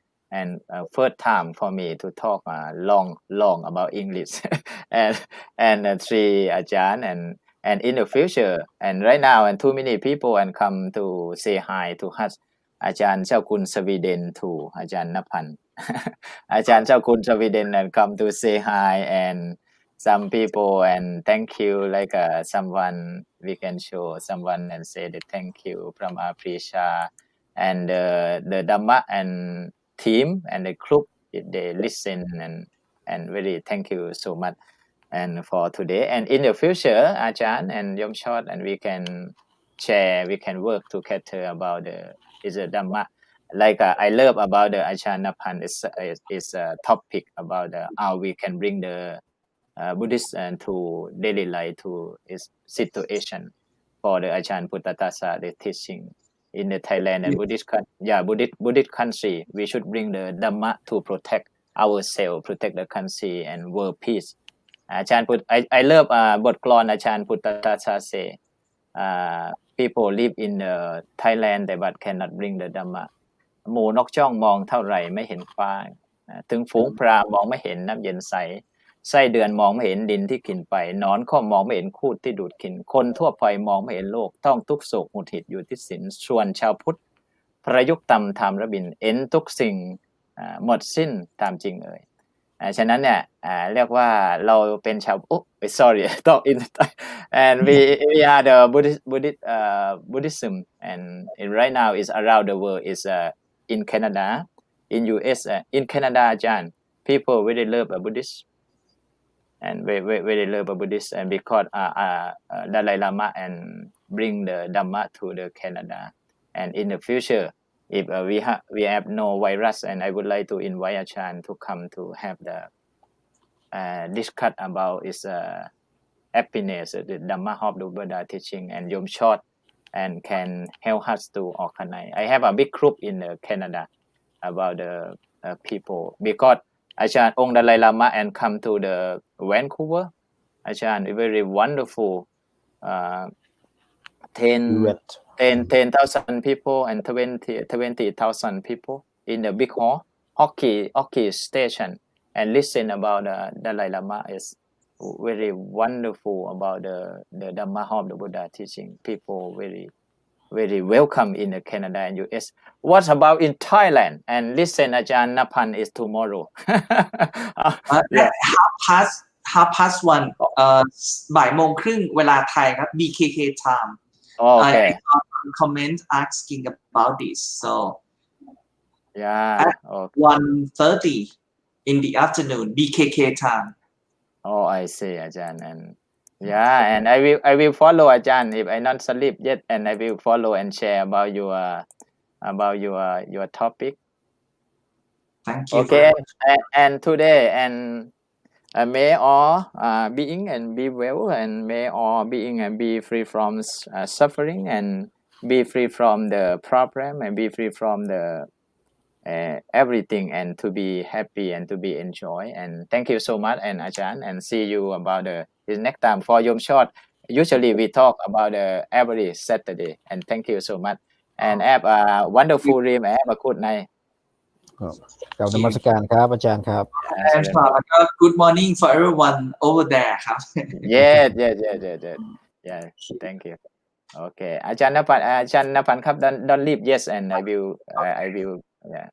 first time for me to talk long about English, and three Ajahn, and in the future, and right now, and too many people and come to say hi to us, Ajahn เจ้าคุณ Sweden to Ajahn Napan, อาจารย์เจ้าคุณ Sweden and come to say hi, and some people and thank you, like someone we can show someone and say the thank you from Aprisha, and the Dhamma and team and the group, they listen, and really thank you so much and for today, and in the future Ajahn and Yom Shot, and we can share, we can work together about the Dhamma, like I love about the Ajahn Napan is a topic about how we can bring the Buddhist and to daily life, to its situation for the Ajahn Putatasa, the teaching in the Thailand and Buddhist country. We should bring the Dhamma to protect ourselves, protect the country and world peace. Ajahn I love บทกลอน Ajahn Putatasa say people live in Thailand but cannot bring the Dhamma. หมูนกจ้องมองเท่าไหร่ไม่เห็นฟ้าถึงฝูงปลามองไม่เห็นน้ำเย็นใสไส้เดือนมองไม่เห็นดินที่กินไปหนอนก็มองไม่เห็นคูดที่ดูดกินคนทั่วไปมองไม่เห็นโลกต้องทุกโศกหงุดหงิดอยู่ที่ศีลส่วนชาวพุทธประยุกต์ตำธรรมระบินเอ็นทุกสิ่งหมดสิ้นตามจริงเอ่ยฉะนั้นเนี่ยเรียกว่าเราเป็นชาวsorry talk in and we are the Buddhism, and right now is around the world, is in Canada, in US, in Canada, Ajahn, people really love a Buddhist, and very love a Buddhist, and because Dalai Lama and bring the Dhamma to the Canada, and in the future, if we have no virus, and I would like to invite Ajahn to come to have the discuss about is happiness, the Dhamma of the Buddha teaching, and Yom Shot, and can help us to organize. I have a big group in Canada about the people, because Ajahn Ong Dalai Lama and come to the Vancouver. Ajahn very wonderful 10,000 people and 20,000 people in the big hall hockey station, and listen about the Dalai Lama is very wonderful about the Dhamma of the Buddha teaching. People very welcome in the Canada and US. What about in Thailand? And listen, Ajahn Napan is tomorrow. half past one บ่ายโมงครึ่งเวลาไทยครับ BKK time. Okay. I comment asking about this, so Yeah. at Okay. 1:30 in the afternoon BKK time. Oh, I see, Ajahn. And yeah, and I will follow Ajahn if I not sleep yet, and I will follow and share about your topic. Thank you Okay, very much. and today and may all being and be well, and may all being and be free from suffering, and be free from the problem, and be free from the everything, and to be happy and to be enjoy. And thank you so much, and Ajahn, and see you about the next time for Yom Short. Usually we talk about every Saturday, and thank you so much, and have a wonderful dream, and have a good night. กับนมัสการครับอาจารย์ครับ And good morning for everyone over there ครับ Yeah. Yeah, thank you. Okay, อาจารย์นภัสครับ don't leave. Yes, and I will yeah